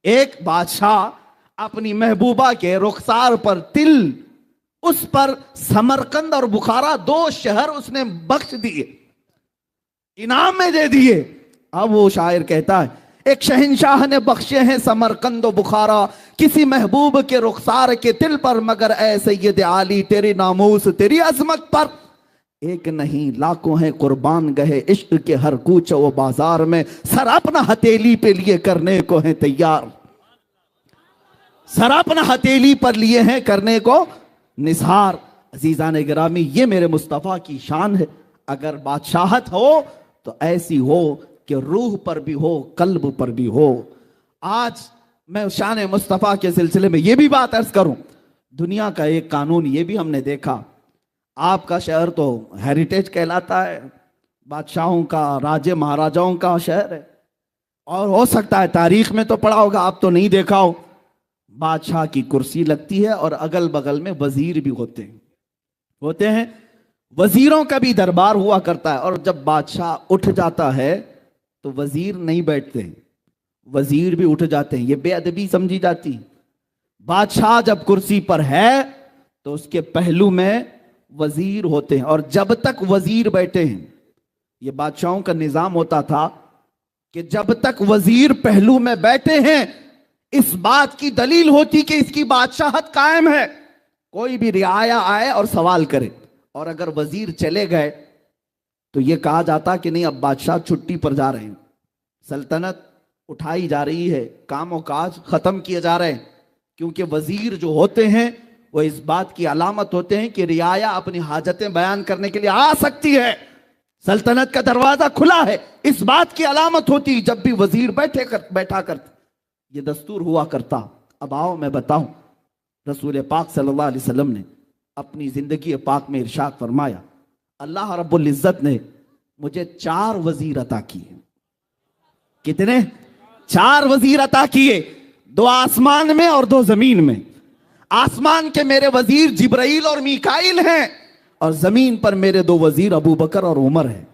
एक बादशाह अपनी महबूबा के रुखसार पर तिल, उस पर समरकंद और बुखारा 2 शहर उसने बख्श दिए, इनाम में दे दिए। अब वो शायर कहता है, एक शहंशाह ने बख्शे हैं समरकंद बुखारा किसी महबूब के रुखसार के तिल पर, मगर ऐ सैयद आली तेरी नामूस तेरी अजमत पर एक नहीं लाखों हैं कुर्बान गए इश्क के हर कूच वो बाजार में, सर अपना हथेली पे लिए करने को है तैयार, सर अपना हथेली पर लिए हैं करने को निसार। अजीजान गिरामी, ये मेरे मुस्तफ़ा की शान है। अगर बादशाहत हो तो ऐसी हो कि रूह पर भी हो, कल्ब पर भी हो। आज मैं शान मुस्तफ़ा के सिलसिले में ये भी बात अर्ज करूं, दुनिया का एक कानून ये भी हमने देखा, आपका शहर तो हेरिटेज कहलाता है, बादशाहों का, राजे महाराजाओं का शहर है, और हो सकता है तारीख में तो पढ़ा होगा, आप तो नहीं देखा हो, बादशाह की कुर्सी लगती है और अगल बगल में वजीर भी होते हैं। वजीरों का भी दरबार हुआ करता है, और जब बादशाह उठ जाता है तो वजीर नहीं बैठते, वजीर भी उठ जाते हैं। ये बेअदबी समझी जाती। बादशाह जब कुर्सी पर है तो उसके पहलू में वजीर होते हैं, और जब तक वजीर बैठे हैं, ये बादशाहों का निजाम होता था कि जब तक वजीर पहलू में बैठे हैं, इस बात की दलील होती कि इसकी बादशाहत कायम है। कोई भी रियाया आए और सवाल करे, और अगर वजीर चले गए तो यह कहा जाता कि नहीं, अब बादशाह छुट्टी पर जा रहे हैं, सल्तनत उठाई जा रही है, कामों काज खत्म किए जा रहे हैं। क्योंकि वजीर जो होते हैं वो इस बात की अलामत होते हैं कि रियाया अपनी हाजतें बयान करने के लिए आ सकती है, सल्तनत का दरवाजा खुला है, इस बात की अलामत होती जब भी वजीर बैठा करते। ये दस्तूर हुआ करता। अब आओ मैं बताऊं, रसूल पाक सल्लल्लाहु अलैहि वसल्लम ने अपनी जिंदगी पाक में इरशाद फरमाया, अल्लाह रब्बुल इज्जत ने मुझे 4 वजीर अता किए। कितने? 4 वजीर अता किए, 2 आसमान में और 2 जमीन में। आसमान के मेरे वजीर जिब्राइल और मीकाइल हैं, और जमीन पर मेरे 2 वजीर अबू बकर और उमर हैं।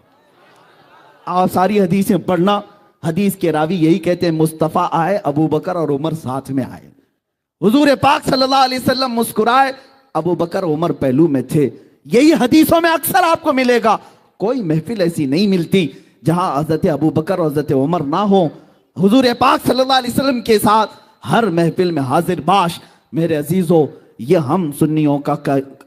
आप सारी हदीसें पढ़ना, हदीस के रावी यही कहते हैं, मुस्तफ़ा आए, अबू बकर और उमर साथ में आए। हुजूर पाक सल्लल्लाहु अलैहि वसल्लम मुस्कुराए, अबू बकर उमर पहलू में थे। यही हदीसों में अक्सर आपको मिलेगा। कोई महफिल ऐसी नहीं मिलती जहां हजरत अबू बकर और हजरत उमर ना हो। हुजूर पाक सल्लल्लाहु अलैहि वसल्लम के साथ हर महफिल में हाजिर बाश। मेरे अजीजों, ये हम सुन्नियों का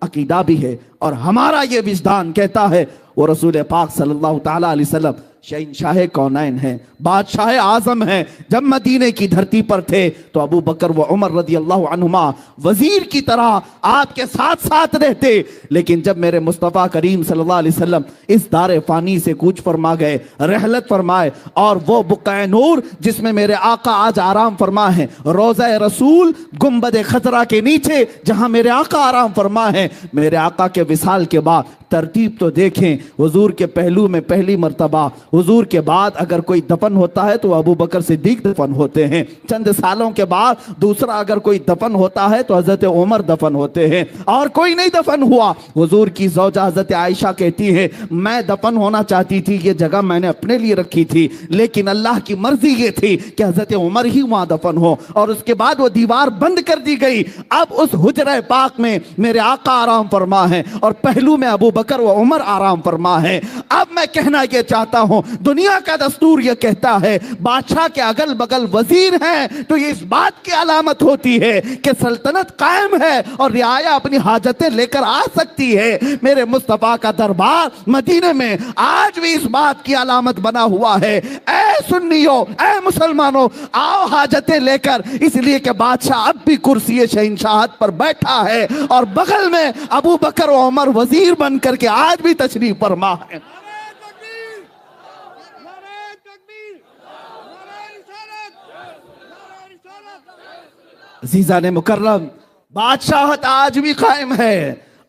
अकीदा भी है, और हमारा ये विजदान कहता है वो रसूल पाक सल्लल्लाहु ताला अलैहि वसल्लम शहंशाह कौनैन है, बादशाह आजम है। जब मदीने की धरती पर थे तो अबू बकर व उमर रदी अल्लाह अन्हुमा वजीर की तरह आपके साथ साथ रहते। लेकिन जब मेरे मुस्तफ़ा करीम सल्लल्लाहु अलैहि वसल्लम इस दारे फानी से कूच फरमा गए, रहलत फरमाए, और वो बुक़ाए नूर जिसमें मेरे आका आज आराम फरमा है, रोज़ा रसूल गुंबद खजरा के नीचे जहां मेरे आका आराम फरमा है, मेरे आका के विसाल के बाद तरतीब तो देखें, हुजूर के पहलू में पहली मर्तबा, हुजूर के बाद अगर कोई दफन होता है तो अबू बकर सिद्दीक दफन होते हैं। चंद सालों के बाद दूसरा अगर कोई दफन होता है तो हजरत उमर दफन होते हैं, और कोई नहीं दफन हुआ। हुजूर की ज़ौजा हजरत आयशा कहती है, मैं दफन होना चाहती थी, ये जगह मैंने अपने लिए रखी थी, लेकिन अल्लाह की मर्जी ये थी कि हजरत उमर ही वहां दफन हो, और उसके बाद वो दीवार बंद कर दी गई। अब उस हुजरा पाक में मेरे आका आराम फरमा है, और पहलू में अबू बकर व उमर आराम फरमा है। अब मैं कहना यह चाहता हूं, दुनिया का दस्तूर यह कहता है बादशाह के अगल बगल वजीर हैं, तो ये इस बात की अलामत होती है कि सल्तनत कायम है और रियाया अपनी हाजतें लेकर आ सकती है। मेरे मुस्तफा का दरबार मदीने में आज भी इस बात की अलामत बना हुआ है। ऐ सुन्नियों, ऐ मुसलमानों, आओ हाजतें लेकर, इसलिए कि बादशाह अब भी कुर्सी शहंशाहत पर बैठा है, और बगल में अबू बकर व उमर वजीर बन करके आज भी तशरीफ फरमा है। अज़ीज़ान मुकर्रम, बादशाहत आज भी कायम है,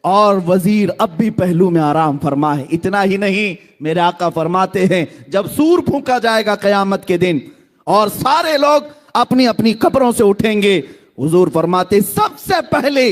और वजीर अब भी पहलू में आराम फरमाए। इतना ही नहीं, मेरे आका फरमाते हैं जब सूर फूंका जाएगा क़यामत के दिन और सारे लोग अपनी अपनी कब्रों से उठेंगे, हुजूर फरमाते सबसे पहले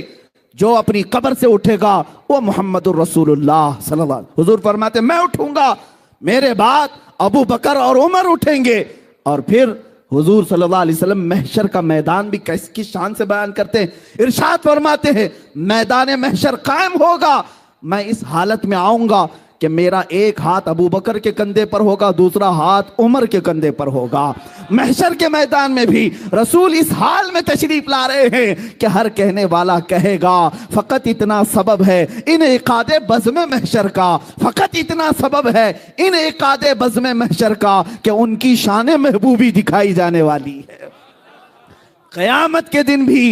जो अपनी कब्र से उठेगा वो मोहम्मदुर रसूलुल्लाह सल्लल्लाहु अलैहि वसल्लम। हुजूर फरमाते मैं उठूंगा, मेरे बाद अबू बकर और उमर उठेंगे। और फिर हुजूर सल्लल्लाहु अलैहि वसल्लम महशर का मैदान भी किस शान से बयान करते हैं। इरशाद फरमाते हैं मैदान महशर कायम होगा, मैं इस हालत में आऊंगा कि मेरा एक हाथ अबू बकर के कंधे पर होगा, दूसरा हाथ उमर के कंधे पर होगा। महशर के मैदान में भी रसूल इस हाल में तशरीफ ला रहे हैं कि हर कहने वाला कहेगा फकत इतना सबब है इन इकादे बज़्म महशर का, फकत इतना सबब है इन इकादे बज़्म महशर का कि उनकी शान महबूबी दिखाई जाने वाली है। क़यामत के दिन भी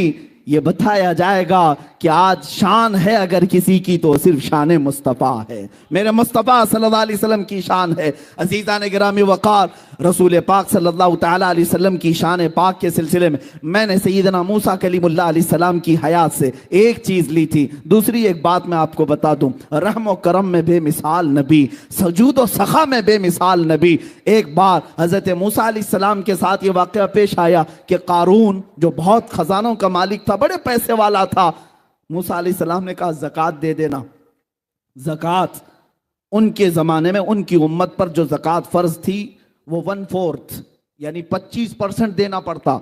ये बताया जाएगा कि आज शान है अगर किसी की तो सिर्फ शान मुस्तफ़ा है, मेरे मुस्तफ़ा सल्लल्लाहु अलैहि वसल्लम की शान है। अज़ीज़ान गिरामी वक़ार, रसूल पाक सल्लल्लाहु ताला अलैहि वसल्लम की शान पाक के सिलसिले में मैंने सैयदना मूसा कलीमुल्लाह अलैहिस्सलाम की हयात से एक चीज़ ली थी। दूसरी एक बात मैं आपको बता दूं, रहम व करम में बेमिसाल नबी, सजूद व सखा में बेमिसाल नबी। एक बार हज़रत मूसा अलैहिस्सलाम के साथ ये वाक़या पेश आया कि क़ारून जो बहुत ख़जानों का मालिक था, बड़े पैसे वाला था, मूसा अलैहिस्सलाम ने कहा ज़कात दे देना। ज़कात उनके ज़माने में उनकी उम्मत पर जो ज़कात फ़र्ज थी वो 1/4 यानी 25% देना पड़ता।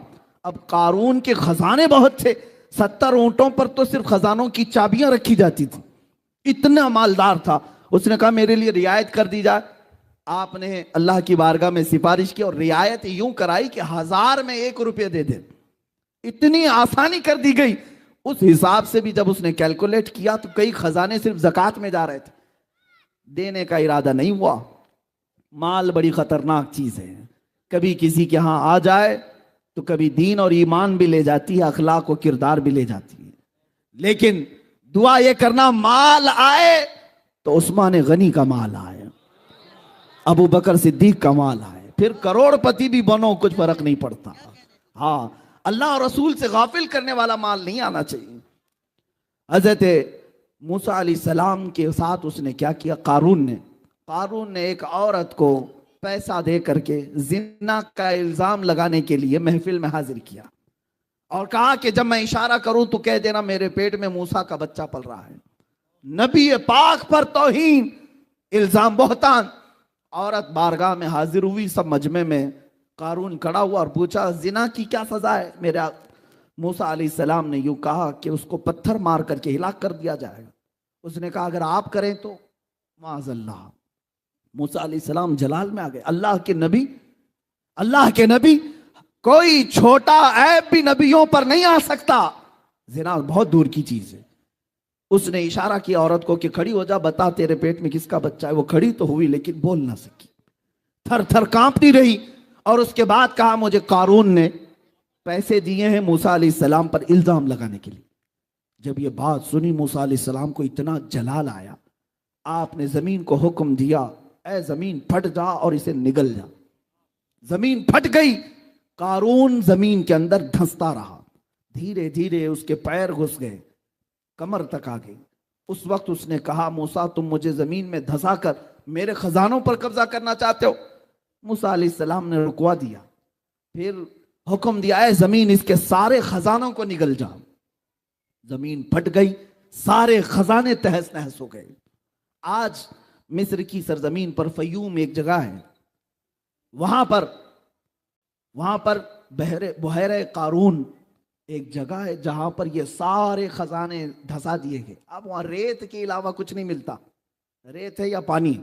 अब क़ारून के खजाने बहुत थे, 70 ऊंटों पर तो सिर्फ खजानों की चाबियां रखी जाती थी, इतना मालदार था। उसने कहा मेरे लिए रियायत कर दी जाए। आपने अल्लाह की बारगाह में सिफारिश की और रियायत यूं कराई कि 1000 में 1 रुपये दे दे। इतनी आसानी कर दी गई। उस हिसाब से भी जब उसने कैलकुलेट किया तो कई खजाने सिर्फ ज़कात में जा रहे थे, देने का इरादा नहीं हुआ। माल बड़ी खतरनाक चीज है, कभी किसी के यहां आ जाए तो कभी दीन और ईमान भी ले जाती है, अखलाक और किरदार भी ले जाती है। लेकिन दुआ ये करना माल आए तो उस्मान गनी का माल आए, अबू बकर सिद्दीक का माल आए, फिर करोड़पति भी बनो, कुछ फर्क नहीं पड़ता। हाँ, अल्लाह और रसूल से गाफिल करने वाला माल नहीं आना चाहिए। हजरत मूसा अलैहिस्सलाम के साथ उसने क्या किया, क़ारून ने एक औरत को पैसा दे करके जिन्ना का इल्जाम लगाने के लिए महफिल में हाजिर किया और कहा कि जब मैं इशारा करूं तो कह देना मेरे पेट में मूसा का बच्चा पल रहा है। नबी पाक पर तौहीन, इल्जाम, बहतान। औरत बारगाह में हाजिर हुई, सब मजमे में क़ारून खड़ा हुआ और पूछा जिना की क्या सजा है मेरा। मूसा अलैहिस्सलाम ने यूं कहा कि उसको पत्थर मार करके हिलाक कर दिया जाएगा। उसने कहा अगर आप करें तो माज़अल्लाह। मूसा अलैहिस्सलाम जलाल में आ गए। अल्लाह के नबी, कोई छोटा ऐब भी नबियों पर नहीं आ सकता, जिना बहुत दूर की चीज है। उसने इशारा किया औरत को कि खड़ी हो जा, बता तेरे पेट में किसका बच्चा है। वो खड़ी तो हुई लेकिन बोल ना सकी, थर थर कांपती रही। और उसके बाद कहा मुझे क़ारून ने पैसे दिए हैं मूसा अलैहिस्सलाम पर इल्जाम लगाने के लिए। जब ये बात सुनी मूसा अलैहिस्सलाम को इतना जलाल आया, आपने जमीन को हुक्म दिया ऐ जमीन फट जा और इसे निगल जा। जमीन फट गई, क़ारून जमीन के अंदर धंसता रहा। धीरे धीरे उसके पैर घुस गए, कमर तक आ गई। उस वक्त उसने कहा मूसा तुम मुझे जमीन में धंसा कर मेरे खजानों पर कब्जा करना चाहते हो। मूसा अलैहिस्सलाम ने रुकवा दिया, फिर हुक्म दिया है जमीन इसके सारे खजानों को निगल जा। जमीन फट गई, सारे खजाने तहस नहस हो गए। आज मिस्र की सरजमीन पर फयूम एक जगह है, वहां पर बहरे क़ारून एक जगह है जहां पर ये सारे खजाने धंसा दिए गए। अब वहां रेत के अलावा कुछ नहीं मिलता, रेत है या पानी।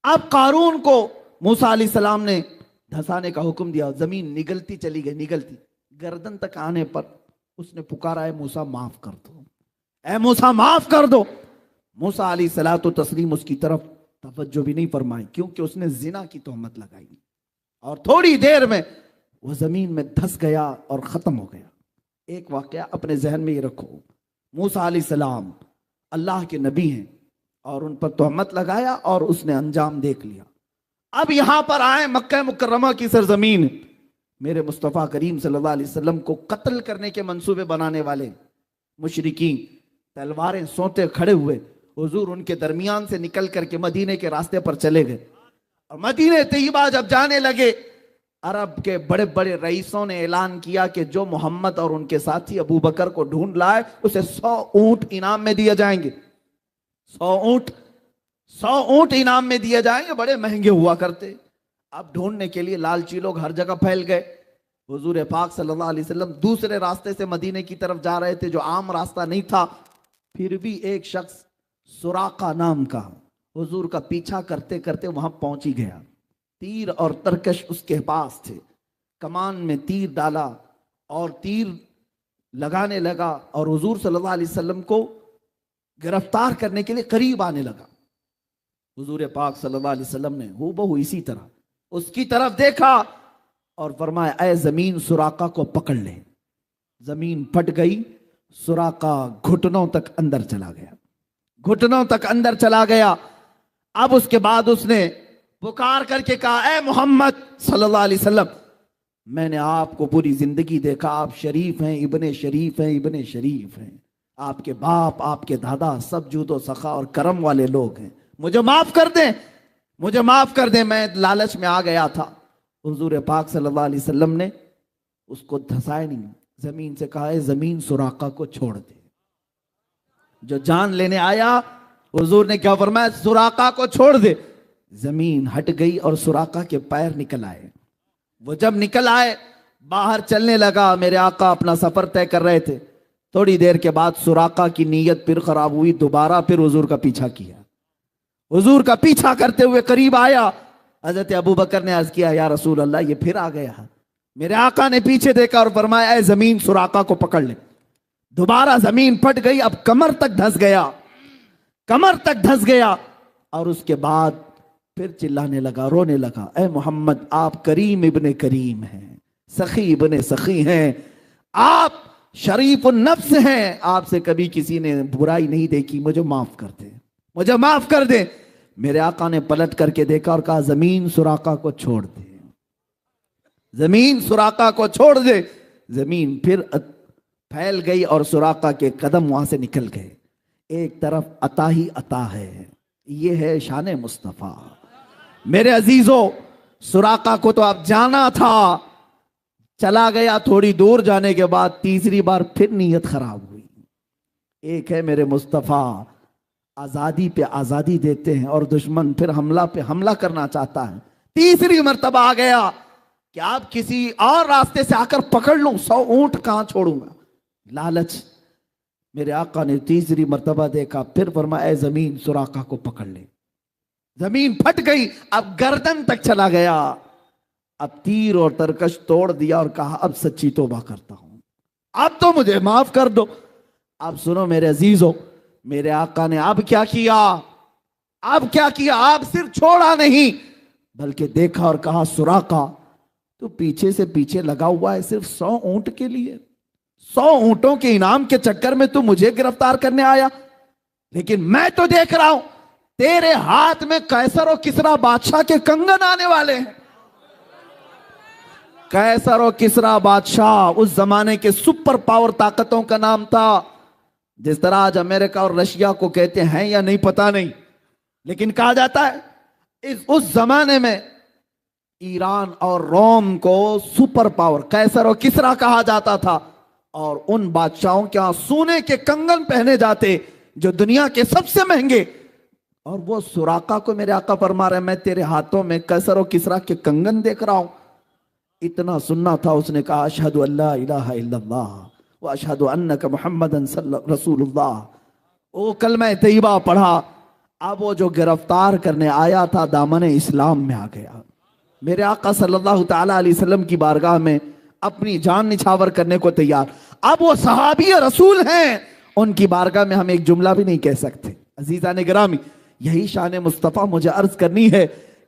अब क़ारून को मूसा अलैहिस्सलाम ने धंसाने का हुक्म दिया, जमीन निगलती चली गई, निगलती गर्दन तक आने पर उसने पुकारा है मूसा माफ कर दो, ऐ मूसा माफ कर दो। मूसा अलैहिस्सलातु तस्लीम उसकी तरफ तवज्जो भी नहीं फरमाई, क्योंकि उसने जिना की तोहमत लगाई और थोड़ी देर में वह जमीन में धंस गया और खत्म हो गया। एक वाकया अपने जहन में ये रखो, मूसा अलैहिस्सलाम अल्लाह के नबी हैं और उन पर तोहमत लगाया और उसने अंजाम देख लिया। अब यहां पर आए मक्का मुकर्रमा की सरजमीन, मेरे मुस्तफ़ा करीम सल्लल्लाहु अलैहि वसल्लम को कत्ल करने के मंसूबे बनाने वाले मुशरिकीन तलवारें सोते खड़े हुए। हुजूर उनके दरमियान से निकल करके मदीने के रास्ते पर चले गए और मदीने तैयबा जब जाने लगे, अरब के बड़े बड़े रईसों ने ऐलान किया कि जो मोहम्मद और उनके साथी अबू बकर को ढूंढ लाए उसे 100 ऊंट इनाम में दिए जाएंगे। 100 ऊंट इनाम में दिए जाएंगे, बड़े महंगे हुआ करते। अब ढूंढने के लिए लालची लोग हर जगह फैल गए। हुजूर पाक सल्लल्लाहु अलैहि वसल्लम दूसरे रास्ते से मदीने की तरफ जा रहे थे, जो आम रास्ता नहीं था। फिर भी एक शख्स सुराका नाम का हुजूर का पीछा करते करते वहां पहुंच ही गया। तीर और तरकश उसके पास थे, कमान में तीर डाला और तीर लगाने लगा और हुजूर सल्लल्लाहु अलैहि वसल्लम को गिरफ्तार करने के लिए करीब आने लगा। हुजूर पाक सल्लल्लाहु अलैहि वसल्लम ने हूबहू इसी तरह उसकी तरफ देखा और फरमाया, ऐ जमीन सुराका को पकड़ ले। जमीन फट गई, सुराका घुटनों तक अंदर चला गया, घुटनों तक अंदर चला गया। अब उसके बाद उसने पुकार करके कहा, ऐ मोहम्मद सल्लल्लाहु अलैहि वसल्लम, मैंने आपको पूरी जिंदगी देखा, आप शरीफ हैं, इब्ने शरीफ हैं, इब्ने शरीफ हैं। आपके बाप आपके दादा सब जूदो सखा और करम वाले लोग हैं, मुझे माफ कर दें, मुझे माफ कर दें, मैं लालच में आ गया था। हुजूर पाक सल्लल्लाहु अलैहि वसल्लम ने उसको धसाया नहीं, जमीन से कहा, है जमीन सुराका को छोड़ दे। जो जान लेने आया, हुजूर ने क्या फरमाया, सुराका को छोड़ दे। जमीन हट गई और सुराका के पैर निकल आए। वो जब निकल आए, बाहर चलने लगा। मेरे आका अपना सफर तय कर रहे थे। थोड़ी देर के बाद सुराका की नीयत फिर खराब हुई, दोबारा फिर हुजूर का पीछा किया। हुजूर का पीछा करते हुए करीब आया। हजरत अबू बकर ने अर्ज किया, या रसूल अल्लाह, ये फिर आ गया। मेरे आका ने पीछे देखा और फरमाया, ऐ जमीन सुराका को पकड़ ले। दोबारा जमीन फट गई, अब कमर तक धंस गया, कमर तक धंस गया। और उसके बाद फिर चिल्लाने लगा, रोने लगा, ऐ मोहम्मद, आप करीम इब्ने करीम हैं, सखी इब्ने सखी हैं, आप शरीफ नफ्स हैं, आपसे कभी किसी ने बुराई नहीं देखी, मुझे माफ कर दे, मुझे माफ कर दे। मेरे आका ने पलट करके देखा और कहा, जमीन सुराका को छोड़ दे, जमीन सुराका को छोड़ दे। जमीन फिर फैल गई और सुराका के कदम वहां से निकल गए। एक तरफ अता ही अता है, ये है शान मुस्तफा। मेरे अजीजों, सुराका को तो अब जाना था, चला गया। थोड़ी दूर जाने के बाद तीसरी बार फिर नीयत खराब हुई। एक है मेरे मुस्तफा, आजादी पे आजादी देते हैं और दुश्मन फिर हमला पे हमला करना चाहता है। तीसरी मर्तबा आ गया कि आप किसी और रास्ते से आकर पकड़ लूं, 100 ऊंट कहां छोड़ूंगा। लालच। मेरे आका ने तीसरी मर्तबा देखा, फिर फरमाया, जमीन सुराका को पकड़ ले। जमीन फट गई, अब गर्दन तक चला गया। अब तीर और तरकश तोड़ दिया और कहा, अब सच्ची तौबा करता हूं, अब तो मुझे माफ कर दो। अब सुनो मेरे अजीजों, मेरे आका ने अब क्या किया, अब क्या किया। आप सिर्फ छोड़ा नहीं बल्कि देखा और कहा, सुराका तो पीछे से पीछे लगा हुआ है सिर्फ 100 ऊंट के लिए, 100 ऊंटों के इनाम के चक्कर में तू मुझे गिरफ्तार करने आया। लेकिन मैं तो देख रहा हूं तेरे हाथ में कैसर और किसरा बादशाह के कंगन आने वाले हैं। कैसर और किसरा बादशाह उस जमाने के सुपर पावर ताकतों का नाम था। जिस तरह आज अमेरिका और रशिया को कहते हैं या नहीं पता नहीं, लेकिन कहा जाता है उस जमाने में ईरान और रोम को सुपर पावर कैसर और किसरा कहा जाता था। और उन बादशाहों के यहां सोने के कंगन पहने जाते जो दुनिया के सबसे महंगे। और वो सुराका को मेरे आका फरमा रहे, मैं तेरे हाथों में कैसर और किसरा के कंगन देख रहा हूं। इतना सुनना था, उसने कहा, अशहदु अल्ला इलाहा इल्लल्लाह व अशहदु अन्नका मुहम्मदन रसूलुल्लाह। वो कलमा तैयबा पढ़ा। अब वो जो गिरफ्तार करने आया था दामने इस्लाम में आ गया। मेरे आका सल्लल्लाहु ताला अलैहि वसल्लम की बारगाह में अपनी जान निछावर करने को तैयार। अब वो सहाबी रसूल हैं, उनकी बारगाह में हम एक जुमला भी नहीं कह सकते। अजीजा ने गिरामी, यही शान मुस्तफ़ा मुझे अर्ज करनी है।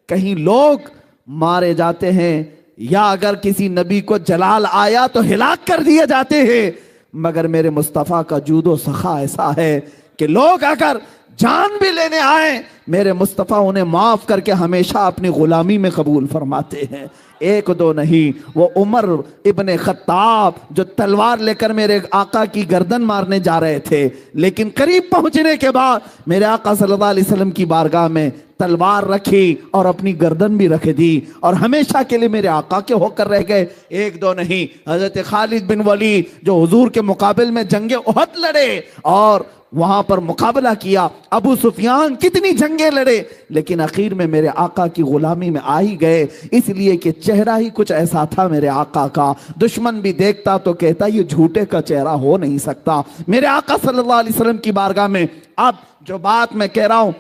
कहीं लोग मारे जाते हैं या अगर किसी नबी को जलाल आया तो हिलाक कर दिए जाते हैं, मगर मेरे मुस्तफ़ा का जूदो सखा ऐसा है कि लोग अगर जान भी लेने आए, मेरे मुस्तफ़ा उन्हें माफ करके हमेशा अपनी गुलामी में कबूल फरमाते हैं। एक दो नहीं, वो उमर इब्ने खत्ताब जो तलवार लेकर मेरे आका की गर्दन मारने जा रहे थे, लेकिन करीब पहुंचने के बाद मेरे आका सल्लल्लाहु अलैहि वसल्लम की बारगाह में तलवार रखी और अपनी गर्दन भी रख दी और हमेशा के लिए मेरे आका के होकर रह गए। एक दो नहीं, हजरत खालिद बिन वलीद जो हुजूर के मुकाबले में जंगे उहद लड़े और वहां पर मुकाबला किया, अबू सुफियान कितनी जंगे लड़े, लेकिन आखिर में मेरे आका की गुलामी में आ ही गए, इसलिए कि चेहरा ही कुछ ऐसा था मेरे आका का, दुश्मन भी देखता तो कहता ये झूठे का चेहरा हो नहीं सकता। मेरे आका सल्लल्लाहु अलैहि वसल्लम की बारगाह में अब जो बात मैं कह रहा हूं,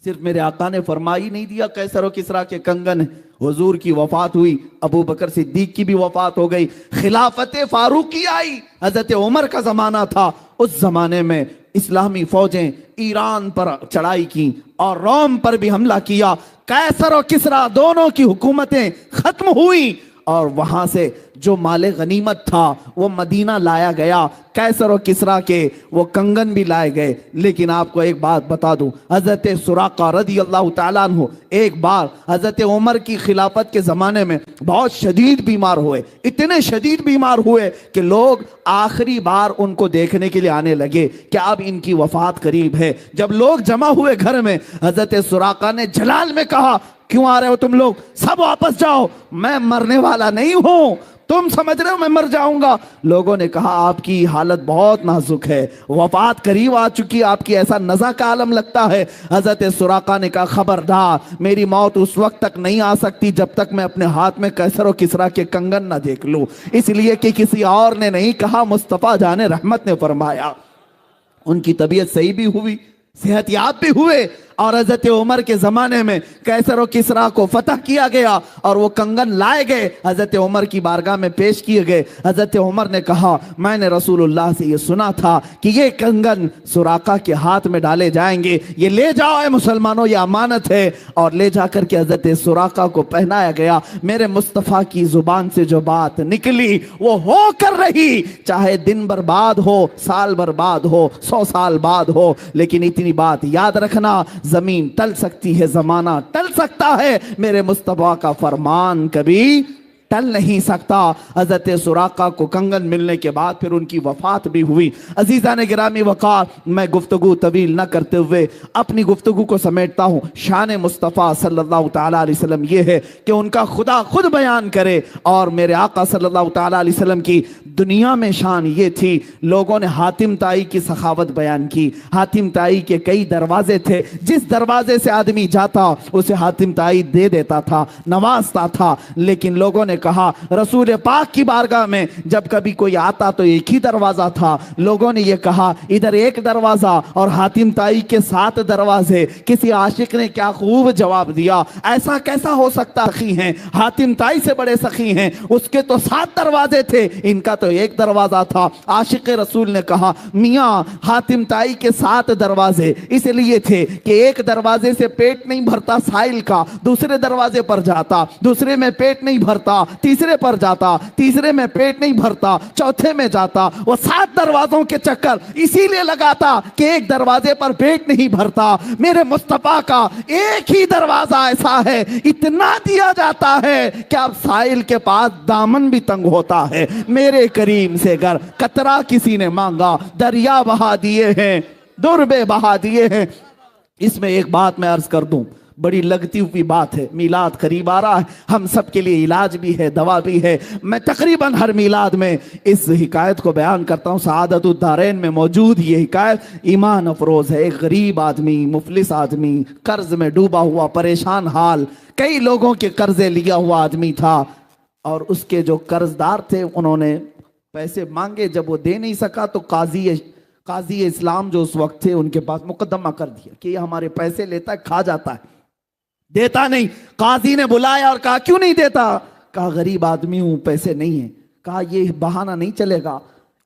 सिर्फ मेरे आका ने फरमाई नहीं दिया कैसर और किसरा के कंगन, हुजूर की वफात हुई, अबू बकर सिद्दीक की भी वफात हो गई, खिलाफत फारूकी आई, हजरत उमर का जमाना था। उस जमाने में इस्लामी फौजें ईरान पर चढ़ाई की और रोम पर भी हमला किया, कैसर और किसरा दोनों की हुकूमतें खत्म हुई और वहां से जो माले गनीमत था वो मदीना लाया गया, कैसर और किसरा के वो कंगन भी लाए गए। लेकिन आपको एक बात बता दूं, हजरत सुराका रदी अल्लाह ताला अन्हु एक बार हजरत उमर की खिलाफत के ज़माने में बहुत शदीद बीमार हुए, इतने शदीद बीमार हुए कि लोग आखिरी बार उनको देखने के लिए आने लगे कि अब इनकी वफात करीब है। जब लोग जमा हुए घर में, हजरत सुराका ने जलाल में कहा क्यों आ रहे हो तुम लोग, सब वापस जाओ, मैं मरने वाला नहीं हूं, तुम समझ रहे हो मैं मर जाऊंगा। लोगों ने कहा आपकी हालत बहुत नाजुक है, वफात करीब आ चुकी, आपकी ऐसा नज़ा का आलम लगता है। हजरत सुराका ने कहा खबरदार, मेरी मौत उस वक्त तक नहीं आ सकती जब तक मैं अपने हाथ में कैसर और किसरा के कंगन ना देख लूं, इसलिए कि किसी और ने नहीं कहा, मुस्तफ़ा जाने रहमत ने फरमाया। उनकी तबीयत सही भी हुई, सेहतयाब भी हुए और हजरत उमर के जमाने में कैसर और किसरा को फतह किया गया और वो कंगन लाए गए, हजरत उमर की बारगाह में पेश किए गए। हजरत उमर ने कहा मैंने रसूलुल्लाह से ये सुना था कि ये कंगन सुराका के हाथ में डाले जाएंगे, ये ले जाओ है मुसलमानों, ये अमानत है, और ले जाकर के हजरत सुराका को पहनाया गया। मेरे मुस्तफ़ा की जुबान से जो बात निकली वो हो कर रही, चाहे दिन बर्बाद हो, साल बर्बाद हो, 100 साल बाद हो, लेकिन इतनी बात याद रखना, जमीन टल सकती है, जमाना टल सकता है, मेरे मुस्तफा का फरमान कभी टल नहीं सकता। हजरत सुराका को कंगन मिलने के बाद फिर उनकी वफात भी हुई। अजीजा ने गिरामी वकार, मैं गुफ्तगू तवील न करते हुए अपनी गुफ्तगू को समेटता हूँ। शान मुस्तफ़ा सल्लल्लाहु ताला अलैहि वसल्लम ये है कि उनका खुदा खुद बयान करे, और मेरे आका सल्लल्लाहु ताला अलैहि वसल्लम की दुनिया में शान ये थी, लोगों ने हातिम ताई की सखावत बयान की। हातिम ताई के कई दरवाजे थे, जिस दरवाजे से आदमी जाता उसे हातिम ताई दे देता था, नवाजता था, लेकिन लोगों ने कहा रसूल पाक की बारगाह में जब कभी कोई आता तो एक ही दरवाजा था। लोगों ने यह कहा इधर एक दरवाजा और हातिम ताई के 7 दरवाजे। किसी आशिक ने क्या खूब जवाब दिया, ऐसा कैसा हो सकता, सखी हैं, हातिम ताई से बड़े सखी हैं, उसके तो 7 दरवाजे थे, इनका तो एक दरवाजा था। आशिक रसूल ने कहा मियां हातिम ताई के 7 दरवाजे इसलिए थे कि एक दरवाजे से पेट नहीं भरता साइल का, दूसरे दरवाजे पर जाता, दूसरे में पेट नहीं भरता, तीसरे पर जाता, तीसरे में पेट नहीं भरता, चौथे में जाता। वो 7 दरवाजों के चक्कर इसीलिए लगाता कि एक दरवाजे पर पेट नहीं भरता। मेरे मुस्तफा का एक ही दरवाजा ऐसा है, इतना दिया जाता है कि अब साइल के पास दामन भी तंग होता है। मेरे करीम से अगर कतरा किसी ने मांगा, दरिया बहा दिए हैं, दुर्बे बहा दिए हैं। इसमें एक बात मैं अर्ज कर दूं, बड़ी लगती हुई बात है, मीलाद करीब आ रहा है, हम सब के लिए इलाज भी है, दवा भी है। मैं तकरीबन हर मीलाद में इस हिकायत को बयान करता हूँ। सआदतुद्दारैन में मौजूद ये हिकायत ईमान अफरोज है। एक गरीब आदमी, मुफलिस आदमी, कर्ज में डूबा हुआ, परेशान हाल, कई लोगों के कर्जे लिया हुआ आदमी था, और उसके जो कर्जदार थे उन्होंने पैसे मांगे, जब वो दे नहीं सका तो काजी इस्लाम जो उस वक्त थे उनके पास मुकदमा कर दिया कि ये हमारे पैसे लेता है, खा जाता है, देता नहीं। काजी ने बुलाया और कहा क्यों नहीं देता? कहा गरीब आदमी हूं, पैसे नहीं है। कहा ये बहाना नहीं चलेगा,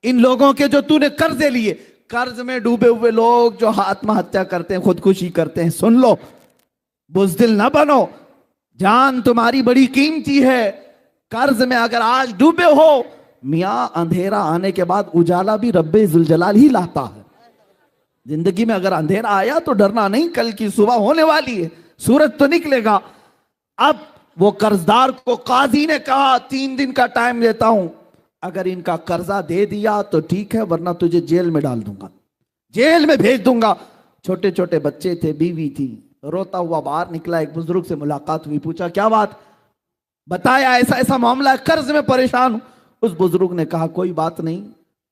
इन लोगों के जो तूने कर्जे लिए, कर्ज में डूबे हुए लोग जो आत्महत्या करते हैं, खुदकुशी करते हैं, सुन लो, बुज़दिल ना बनो, जान तुम्हारी बड़ी कीमती है। कर्ज में अगर आज डूबे हो, मियां अंधेरा आने के बाद उजाला भी रब्बे जुलजलाल ही लाता है। जिंदगी में अगर अंधेरा आया तो डरना नहीं, कल की सुबह होने वाली है, सूरज तो निकलेगा। अब वो कर्जदार को काजी ने कहा 3 दिन का टाइम देता हूं, अगर इनका कर्जा दे दिया तो ठीक है, वरना तुझे जेल में डाल दूंगा, जेल में भेज दूंगा। छोटे छोटे बच्चे थे, बीवी थी, रोता हुआ बाहर निकला। एक बुजुर्ग से मुलाकात हुई, पूछा क्या बात, बताया ऐसा ऐसा मामला है, कर्ज में परेशान हूं। उस बुजुर्ग ने कहा कोई बात नहीं,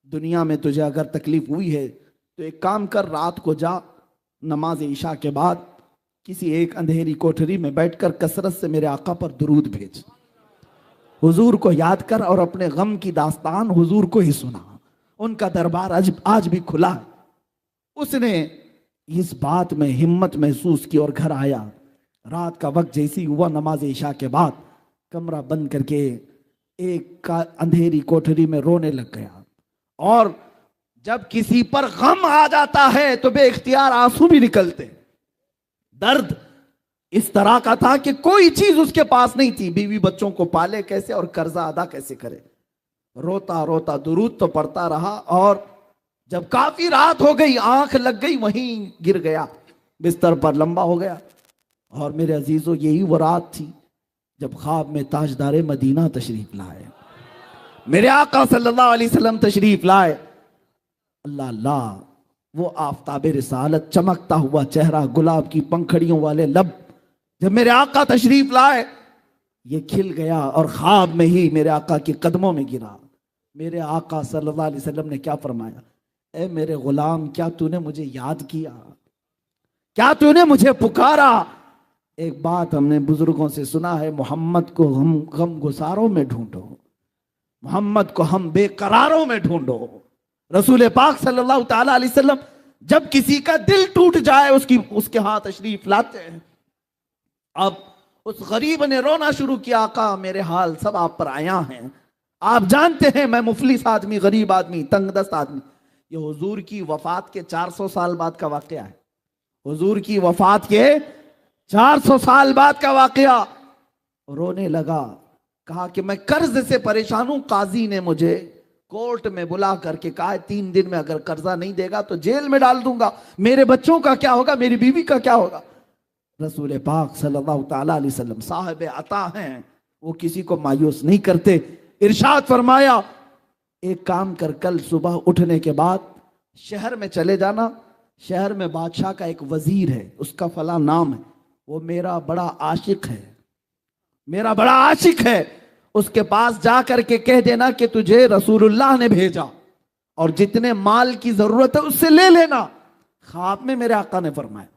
दुनिया में तुझे अगर तकलीफ हुई है तो एक काम कर, रात को जा, नमाज ईशा के बाद किसी एक अंधेरी कोठरी में बैठकर कसरत से मेरे आका पर दुरूद भेज, हुजूर को याद कर और अपने गम की दास्तान हुजूर को ही सुना। उनका दरबार आज भी खुला है। उसने इस बात में हिम्मत महसूस की और घर आया। रात का वक्त जैसी हुआ, नमाज ईशा के बाद कमरा बंद करके एक अंधेरी कोठरी में रोने लग गया। और जब किसी पर गम आ जाता है तो बेइख्तियार आंसू भी निकलते। दर्द इस तरह का था कि कोई चीज उसके पास नहीं थी, बीवी बच्चों को पाले कैसे और कर्जा अदा कैसे करे। रोता रोता दुरूद तो पड़ता रहा, और जब काफी रात हो गई, आंख लग गई, वहीं गिर गया, बिस्तर पर लंबा हो गया। और मेरे अजीजों, यही वो रात थी जब ख्वाब में ताजदारे मदीना तशरीफ लाए, मेरे आका सल्लल्लाहु अलैहि वसल्लम तशरीफ लाए। अल्लाह अल्लाह, वो आफताबे रिसालत, चमकता हुआ चेहरा, गुलाब की पंखड़ियों वाले लब, जब मेरे आका तशरीफ लाए ये खिल गया और ख्वाब में ही मेरे आका के कदमों में गिरा। मेरे आका सल्लल्लाहु अलैहि वसल्लम ने क्या फरमाया, ए मेरे गुलाम, क्या तूने मुझे याद किया, क्या तूने मुझे पुकारा। एक बात हमने बुजुर्गों से सुना है, मोहम्मद को हम गम गुसारों में ढूंढो, मोहम्मद को हम बेकरारों में ढूंढो। रसूल पाक सल्लल्लाहु ताला अलैहि वसल्लम जब किसी का दिल टूट जाए उसके हाथ तशरीफ लाते हैं। अब उस गरीब ने रोना शुरू किया, आका मेरे हाल सब आप पर आया हैं, आप जानते हैं मैं मुफलिस आदमी, गरीब आदमी, तंगदस्त आदमी। ये हुजूर की वफात के 400 साल बाद का वाकया है, हुजूर की वफात के 400 साल बाद का वाकया। रोने लगा, कहा कि मैं कर्ज से परेशान हूं, काजी ने मुझे कोर्ट में बुला करके कहा 3 दिन में अगर कर्जा नहीं देगा तो जेल में डाल दूंगा, मेरे बच्चों का क्या होगा, मेरी बीवी का क्या होगा। रसूल पाक सल्लल्लाहु ताला अलैहि वसल्लम साहिब अता हैं, वो किसी को मायूस नहीं करते। इरशाद फरमाया, एक काम कर, कल सुबह उठने के बाद शहर में चले जाना, शहर में बादशाह का एक वजीर है, उसका फला नाम है, वो मेरा बड़ा आशिक है, मेरा बड़ा आशिक है, उसके पास जा करके कह देना कि तुझे रसूलुल्लाह ने भेजा और जितने माल की जरूरत है उससे ले लेना। ख्वाब में मेरे आका ने फरमाया।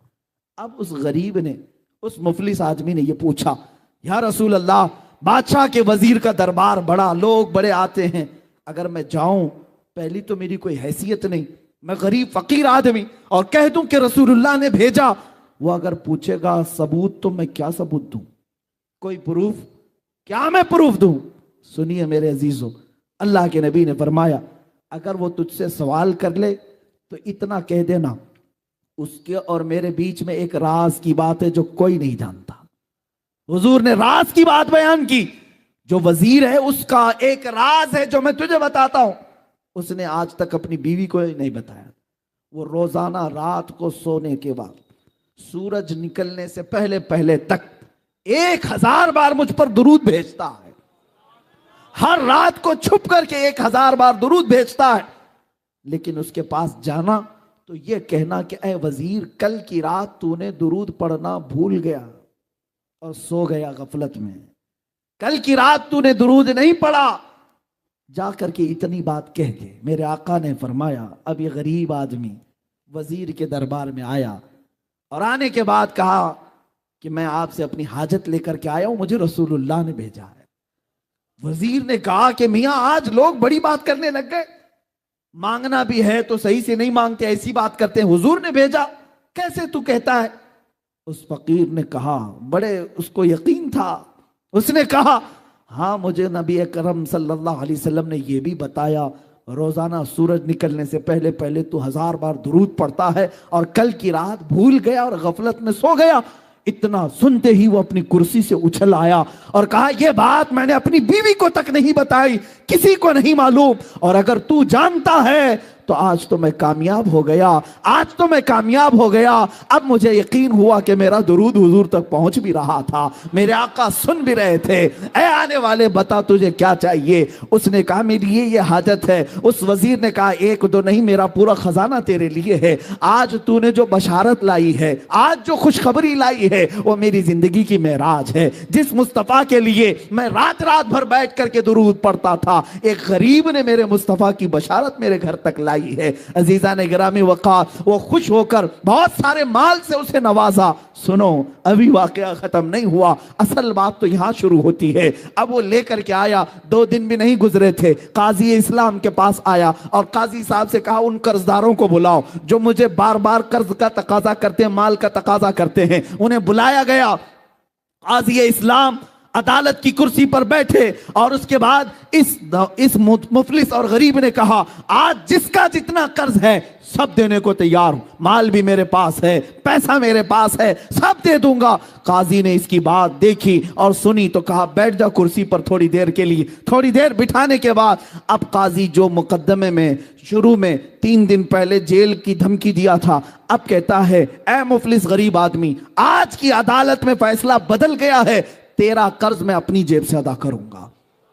अब उस गरीब ने, उस मुफलिस आदमी ने ये पूछा, या रसूल अल्लाह, बादशाह के वजीर का दरबार बड़ा, लोग बड़े आते हैं, अगर मैं जाऊं, पहली तो मेरी कोई हैसियत नहीं, मैं गरीब फकीर आदमी, और कह दूं कि रसूलुल्लाह ने भेजा, वो अगर पूछेगा सबूत तो मैं क्या सबूत दूं, कोई प्रूफ, क्या मैं प्रूफ दूं। सुनिए मेरे अजीजों, अल्लाह के नबी ने फरमाया, अगर वो तुझसे सवाल कर ले तो इतना कह देना, उसके और मेरे बीच में एक राज की बात है जो कोई नहीं जानता। हुजूर ने राज की बात बयान की, जो वजीर है उसका एक राज है जो मैं तुझे बताता हूं, उसने आज तक अपनी बीवी को नहीं बताया। वो रोजाना रात को सोने के बाद सूरज निकलने से पहले पहले तक 1000 बार मुझ पर दुरूद भेजता है, हर रात को छुप करके 1000 बार दुरूद भेजता है। लेकिन उसके पास जाना तो यह कहना कि ऐ वजीर, कल की रात तूने दुरूद पढ़ना भूल गया और सो गया गफलत में, कल की रात तूने दुरूद नहीं पढ़ा। जाकर के इतनी बात कह के मेरे आका ने फरमाया, अब ये गरीब आदमी वजीर के दरबार में आया और आने के बाद कहा कि मैं आपसे अपनी हाजत लेकर के आया हूं, मुझे रसूलुल्लाह ने भेजा है। वजीर ने कहा कि मियां, आज लोग बड़ी बात करने लग गए, मांगना भी है तो सही से नहीं मांगते, ऐसी बात करते हैं, हुजूर ने भेजा, कैसे तू कहता है। उस फकीर ने कहा, बड़े उसको यकीन था, उसने कहा, हाँ मुझे नबी अकरम सल्लल्लाहु अलैहि वसल्लम ने यह भी बताया, रोजाना सूरज निकलने से पहले पहले तू 1000 बार दुरूद पढ़ता है और कल की रात भूल गया और गफलत में सो गया। इतना सुनते ही वो अपनी कुर्सी से उछल आया और कहा, यह बात मैंने अपनी बीवी को तक नहीं बताई, किसी को नहीं मालूम, और अगर तू जानता है तो आज तो मैं कामयाब हो गया, आज तो मैं कामयाब हो गया। अब मुझे यकीन हुआ कि मेरा दुरूद हुजूर तक पहुंच भी रहा था, मेरे आका सुन भी रहे थे। ऐ आने वाले बता तुझे क्या चाहिए? उसने कहा मेरी ये हाजत है। उस वजीर ने कहा एक दो नहीं, मेरा पूरा खजाना तेरे लिए है। आज तूने जो बशारत लाई है, आज जो खुशखबरी लाई है, वो मेरी जिंदगी की मेराज है। जिस मुस्तफ़ा के लिए मैं रात रात भर बैठ करके दुरूद पढ़ता था, एक गरीब ने मेरे मुस्तफ़ा की बशारत मेरे घर तक लाई है। अजीजा ने गिरामी वक़ार, वो खुश होकर बहुत सारे माल से उसे नवाजा। सुनो, अभी वाकया खत्म नहीं हुआ, असल बात तो यहां शुरू होती है। अब वो लेकर के आया, 2 दिन भी नहीं गुजरे थे, काजी इस्लाम के पास आया और काजी साहब से कहा उन कर्जदारों को बुलाओ जो मुझे बार बार कर्ज का तकाजा करते हैं, माल का तकाजा करते हैं। उन्हें बुलाया गया। काजी इस्लाम अदालत की कुर्सी पर बैठे और उसके बाद इस मुफलिस और गरीब ने कहा आज जिसका जितना कर्ज है सब देने को तैयार हूं, माल भी मेरे पास है, पैसा मेरे पास है, सब दे दूंगा। काजी ने इसकी बात देखी और सुनी तो कहा बैठ जा कुर्सी पर थोड़ी देर के लिए। थोड़ी देर बिठाने के बाद अब काजी जो मुकदमे में शुरू में 3 दिन पहले जेल की धमकी दिया था, अब कहता है ऐ मुफलिस गरीब आदमी, आज की अदालत में फैसला बदल गया है, तेरा कर्ज मैं अपनी जेब से अदा करूंगा,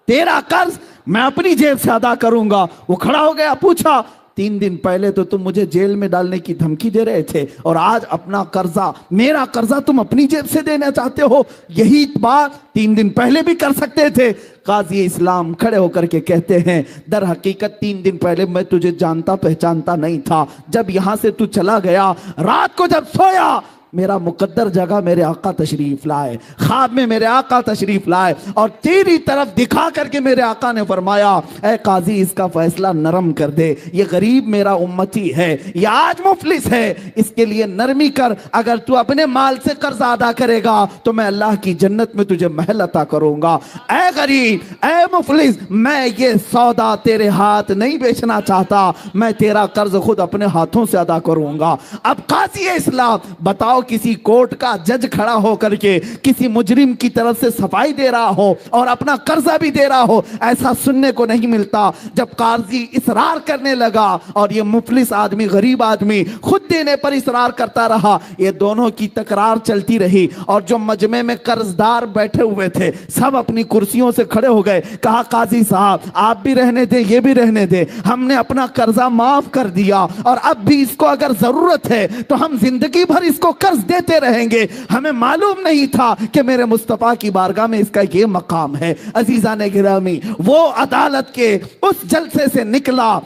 तेरा कर्ज मैं अपनी जेब से अदा करूंगा। वो खड़ा हो गया, पूछा 3 दिन पहले तो तुम मुझे जेल में डालने की धमकी दे रहे थे और आज अपना कर्जा, मेरा कर्जा तुम अपनी जेब से देना चाहते हो? यही बात 3 दिन पहले भी कर सकते थे। काजी इस्लाम खड़े होकर के कहते हैं दर हकीकत 3 दिन पहले मैं तुझे जानता पहचानता नहीं था। जब यहां से तू चला गया, रात को जब सोया, मेरा मुकद्दर जगह मेरे आका तशरीफ लाए, ख्वाब में मेरे आका तशरीफ लाए और तेरी तरफ दिखा करके मेरे आका ने फरमाया ऐ काजी इसका फैसला नरम कर दे, ये गरीब मेरा उम्मती है, ये आज मुफलिस है, इसके लिए नरमी कर। अगर तू अपने माल से कर्ज अदा करेगा तो मैं अल्लाह की जन्नत में तुझे महल अता करूंगा। ऐ गरीब, ऐ मुफलिस, मैं ये सौदा तेरे हाथ नहीं बेचना चाहता, मैं तेरा कर्ज खुद अपने हाथों से अदा करूंगा। अब काजी इस्लाम बताओ, किसी कोर्ट का जज खड़ा हो करके किसी मुजरिम की तरफ से सफाई दे रहा हो और अपना कर्जा भी दे रहा हो, ऐसा सुनने को नहीं मिलता। जब काजी इसरार करने लगा और ये मुफलिस आदमी, गरीब आदमी खुद देने पर इसरार करता रहा, ये दोनों की तकरार चलती रही और जो मजमे में कर्जदार बैठे हुए थे सब अपनी कुर्सियों से खड़े हो गए। कहा काजी साहब आप भी रहने दे, ये भी रहने दे, हमने अपना कर्जा माफ कर दिया और अब भी इसको अगर जरूरत है तो हम जिंदगी भर इसको कर्ज देते रहेंगे। हमें मालूम नहीं था कि मेरे मुस्तफा की बारगाह में इसका ये मकाम है। अजीजा ने गिरामी, वो अदालत के उस जलसे से निकला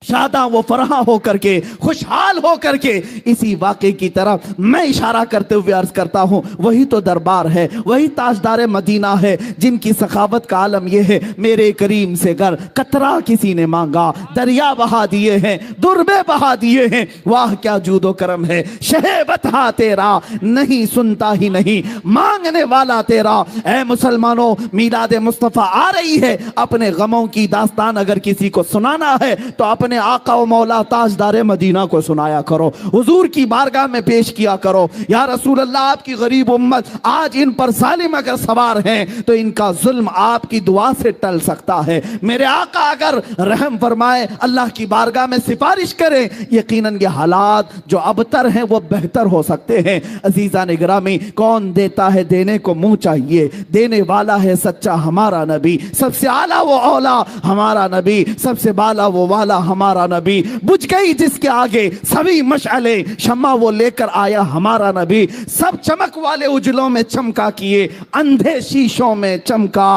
शादा वो फरहा होकर के, खुशहाल होकर के। इसी वाक़े की तरफ मैं इशारा करते हुए अर्ज करता हूं, वही तो दरबार है, वही ताजदार मदीना है जिनकी सखावत का आलम यह है मेरे करीम से घर कतरा किसी ने मांगा, दरिया बहा दिए हैं, दुर्बे बहा दिए हैं, वाह क्या जूदो करम है, शहे बता तेरा नहीं सुनता ही नहीं, मांगने वाला तेरा। ऐ मुसलमानों, मीलाद मुस्तफ़ा आ रही है, अपने गमों की दास्तान अगर किसी को सुनाना है तो अपने आका व मौला ताजदार मदीना को सुनाया करो, हुजूर की बारगाह में पेश किया करो। या रसूल अल्लाह, आपकी गरीब उम्मत आज इन पर जालिम अगर सवार हैं तो इनका जुल्म आपकी दुआ से टल सकता है। मेरे आका अगर रहम फरमाए, अल्लाह की बारगाह में सिफारिश करें, यकीनन ये हालात जो अबतर हैं वो बेहतर हो सकते हैं। अजीजा ने गिरामी, कौन देता है देने को मुंह चाहिए, देने वाला है सच्चा हमारा नबी, सबसे आला वो औला हमारा नबी, सबसे बाला वो वाला हमारा नबी। बुझ गई जिसके आगे सभी मशअले, शम्मा वो लेकर आया हमारा नबी, सब चमक वाले उजलों में चमका किए, अंधे शीशों में चमका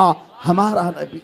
हमारा नबी।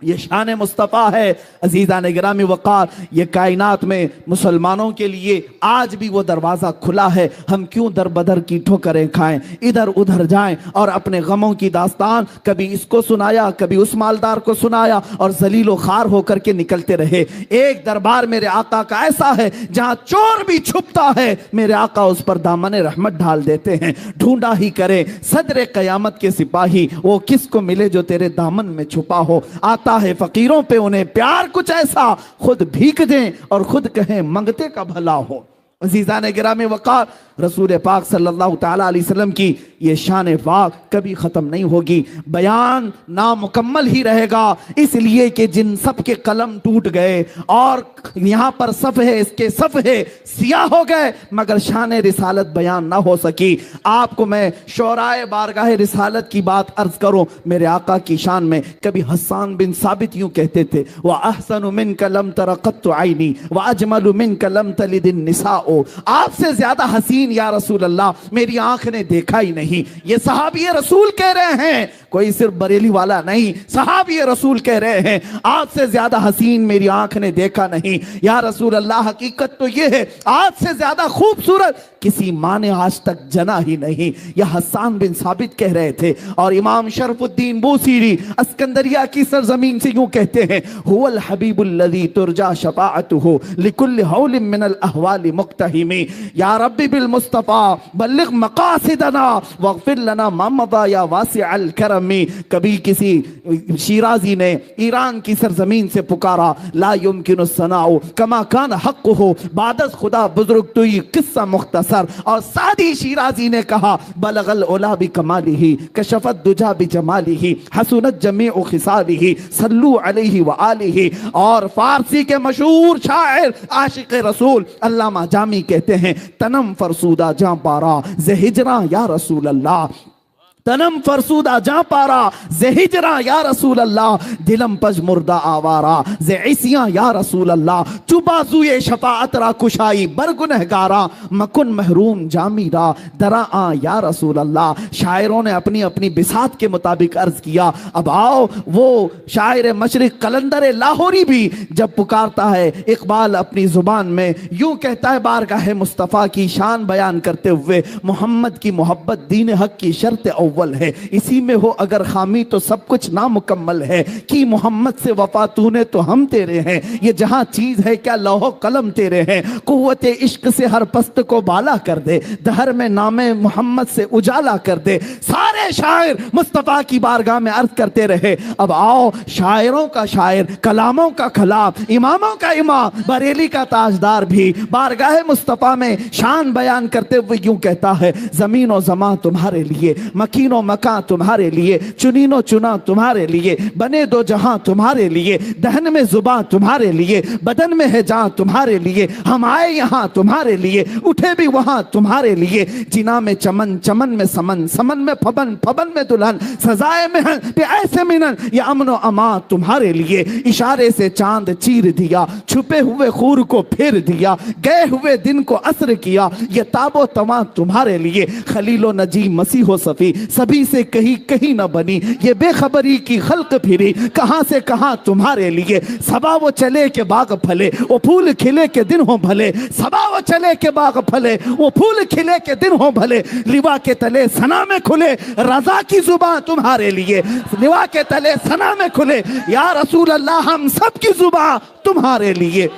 ये शान मुस्तफ़ा है। अजीज़ा ने गिरामी वक़ार, ये कायनात में मुसलमानों के लिए आज भी वो दरवाज़ा खुला है। हम क्यों दर बदर की ठोकरें खाएं, इधर उधर जाएं और अपने गमों की दास्तान कभी इसको सुनाया, कभी उस मालदार को सुनाया और जलीलो खार होकर के निकलते रहे। एक दरबार मेरे आका का ऐसा है जहां चोर भी छुपता है, मेरे आका उस पर दामन रहमत डाल देते हैं। ढूंढा ही करे सदरे क़यामत के सिपाही, वो किसको मिले जो तेरे दामन में छुपा हो। आता है फकीरों पे उन्हें प्यार कुछ ऐसा, खुद भीख दें और खुद कहें मंगते का भला हो। अज़ीज़ान गिरामी वक़ार, रसूल पाक सल्लल्लाहु ताला अलैहि वसल्लम की ये शान पाक कभी ख़त्म नहीं होगी, बयान नामुकम्मल ही रहेगा। इसलिए कि जिन सब के कलम टूट गए और यहाँ पर सफ़हे इसके सफ़हे सियाह हो गए, मगर शान रिसालत बयान ना हो सकी। आपको मैं शोराए बारगाह रिसालत की बात अर्ज करूँ, मेरे आका की शान में कभी हस्सान बिन साबित यूँ कहते थे, वह अहसनु मिन कलम तरक़त्तु आइनी व अजमलु मिन कलम तलिदिन निसाओ, आपसे ज्यादा हसीन या रसूल अल्लाह मेरी आंख ने देखा ही नहीं। ये सहाबी रसूल कह रहे हैं, कोई सिर्फ बरेली वाला नहीं, सहाबी रसूल कह रहे हैं आपसे ज्यादा हसीन मेरी आंख ने देखा नहीं या रसूल अल्लाह। हकीकत तो ये है आपसे ज्यादा खूबसूरत किसी माँ ने आज तक जना ही नहीं, यह हस्सान बिन साबित कह रहे थे। और इमाम शरफुद्दीन बूसीरी अस्कंदरिया की सरजमीन से यूं कहते हैं, हुवल हबीबुल्लज़ी तुरजा शफाअतुहु लिकुल्लि हौलिन मिनल अहवालि मुक्तहिमी, या रब्बी बिल मुस्तफा बल्लिग मकासिदना वग़फिर लना मा मदा या वासिअल करमी। कभी किसी शिराजी ने ईरान की सरजमीन से पुकारा, ला युमकिनु सनाउ कमा कान हक़्क़ुहु बादस खुदा बुजुर्ग तुई किस्सा मुख्तसर। और सादी शिराजी ने कहा, बलगल उला बि कमालिही कशफत दुजा बि जमालिही हसनत जमीउ खिसालिही सल्लू अलैहि व आलिही। और फारसी के मशहूर शायर आशिक रसूल अल्लामा जामी कहते हैं, तनम फरसूदा जां पारा ज़े हिजरा या रसूल अल्लाह, तनम फरसूदा जा पारा जे हिजरा या रसूल अल्लाह, दिलम पज मुर्दा आवारा जे इसिया या रसूल अल्लाह, चुबाजुए शफाअत रा कुशाई बरगुनहगारा मकुन महरूम जामीरा दरा आ या रसूल अल्लाह। शायरों ने अपनी अपनी बिसात के मुताबिक अर्ज किया। अब आओ वो शायर मशरिक कलंदर लाहौरी भी जब पुकारता है, इकबाल अपनी जुबान में यूं कहता है, बारगाह मुस्तफ़ा की शान बयान करते हुए, मोहम्मद की मोहब्बत दीन हक की शर्त है, इसी में हो अगर खामी तो सब कुछ नामुकम्मल है। कि मोहम्मद से वफा तूने तो हम तेरे हैं, ये जहां चीज है क्या लौहो कलम तेरे हैं। कुव्वते इश्क से हर पस्त को बाला कर दे, दहर में नामे मोहम्मद से उजाला कर दे। सारे शायर मुस्तफा की बारगाह में अर्ज करते रहे। अब आओ शायरों का शायर, कलामों का कलाम, इमामों का इमाम, बरेली का ताजदार भी बारगाह मुस्तफा में शान बयान करते हुए यूं कहता है, जमीन और जमा तुम्हारे लिए, मकीनो मकां तुम्हारे लिए, चुनीनो चुना तुम्हारे लिए, बने दो जहां तुम्हारे लिए, दहन में जुबां तुम्हारे लिए, बदन में है जान तुम्हारे लिए, हम आए यहां तुम्हारे लिए, उठे भी वहां तुम्हारे लिए। जिना में चमन, चमन में समन, समन में फबन, फबन में दुल्हन, सजाए में ऐसे मिलन, ये अमन व अमा तुम्हारे लिए। इशारे से चांद चीर दिया, छुपे हुए खूर को फेर दिया, गए हुए दिन को असर किया, ये ताबो तमा तुम्हारे लिए। खलीलो नजी मसीहो सफी सभी से कहीं कहीं न बनी, ये बेखबरी की खल्क फिरी, कहां से कहां तुम्हारे लिए। सबा वो चले के बाग फले, वो फूल खिले के दिन हो भले, सबा वो चले के बाग फले, वो फूल खिले के दिन हो भले। लिवा के तले सना में खुले, रजा की जुबान तुम्हारे लिए, लिवा के तले सना में खुले, या रसूल अल्लाह हम सब की जुबान तुम्हारे लिए।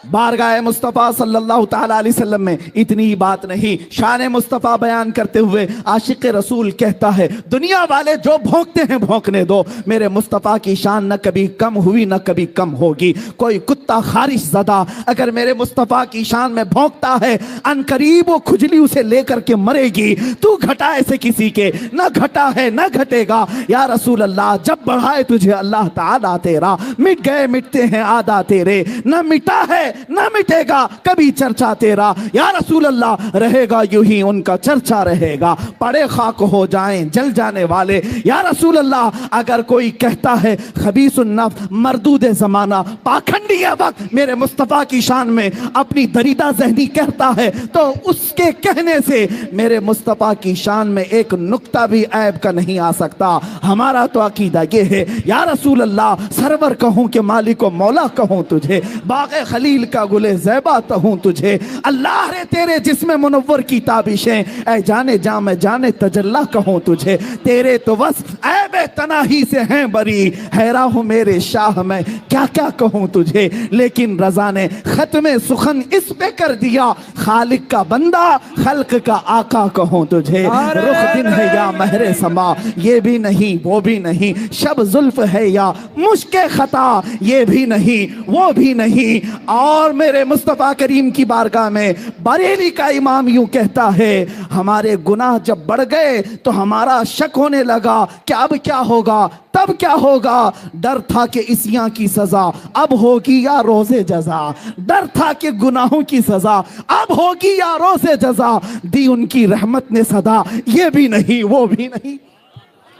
बारगाह मुस्तफ़ा सल्लल्लाहु ताला अलैहि वसल्लम में इतनी ही बात नहीं, शान मुस्तफ़ा बयान करते हुए आशिक रसूल कहता है, दुनिया वाले जो भौंकते हैं भौंकने दो, मेरे मुस्तफ़ा की शान न कभी कम हुई न कभी कम होगी। कोई कुत्ता खारिश ज़दा अगर मेरे मुस्तफ़ा की शान में भौंकता है, अनकरीब वो खुजली उसे लेकर के मरेगी। तू घटाए से किसी के न घटा है न घटेगा या रसूल अल्लाह, जब बढ़ाए तुझे अल्लाह ताला तेरा, मिट गए मिटते हैं आदा तेरे, न मिटा है न मिटेगा कभी चर्चा तेरा। या रसूल अल्लाह रहेगा यूं ही उनका चर्चा रहेगा, पड़े खाक हो जाएं जल जाने वाले। या रसूल अल्लाह अगर कोई कहता है खबीसुन नफ्स मरदूद जमाना, पाखंडी वक्त मेरे मुस्तफ़ा की शान में अपनी दरीदा जहनी कहता है, तो उसके कहने से मेरे मुस्तफ़ा की शान में एक नुक्ता भी ऐब का नहीं आ सकता। हमारा तो अकीदा ये है, या रसूल अल्लाह सरवर कहूं कि मालिक व मौला कहूं तुझे, बाग़े खलील दिल का गुले ज़ैबा हूँ तुझे। अल्लाह रे तेरे जिस्म मुनव्वर की ताबिशें, ऐ जाने जा मैं जाने तजल्ला कहूँ तुझे। तेरे तो बस ऐबे तनाही से हैं बरी, हैरा हूँ मेरे शाह मैं क्या क्या कहूँ तुझे। लेकिन रज़ा ने ख़त्म सुखन इस पे कर दिया, खालिक का बंदा खल्क का आका कहूँ तुझे। रुख दिन है या महरे समा, ये भी नहीं वो भी नहीं, शब जुल्फ है या मुश्के खता, ये भी नहीं वो भी नहीं। और मेरे मुस्तफ़ा करीम की बारगाह में बरेली का इमाम यूं कहता है, हमारे गुनाह जब बढ़ गए तो हमारा शक होने लगा कि अब क्या होगा, तब क्या होगा। डर था कि इसियां की सजा अब होगी या रोज़े जजा, डर था कि गुनाहों की सजा अब होगी या रोज़े जजा। दी उनकी रहमत ने सदा, ये भी नहीं वो भी नहीं।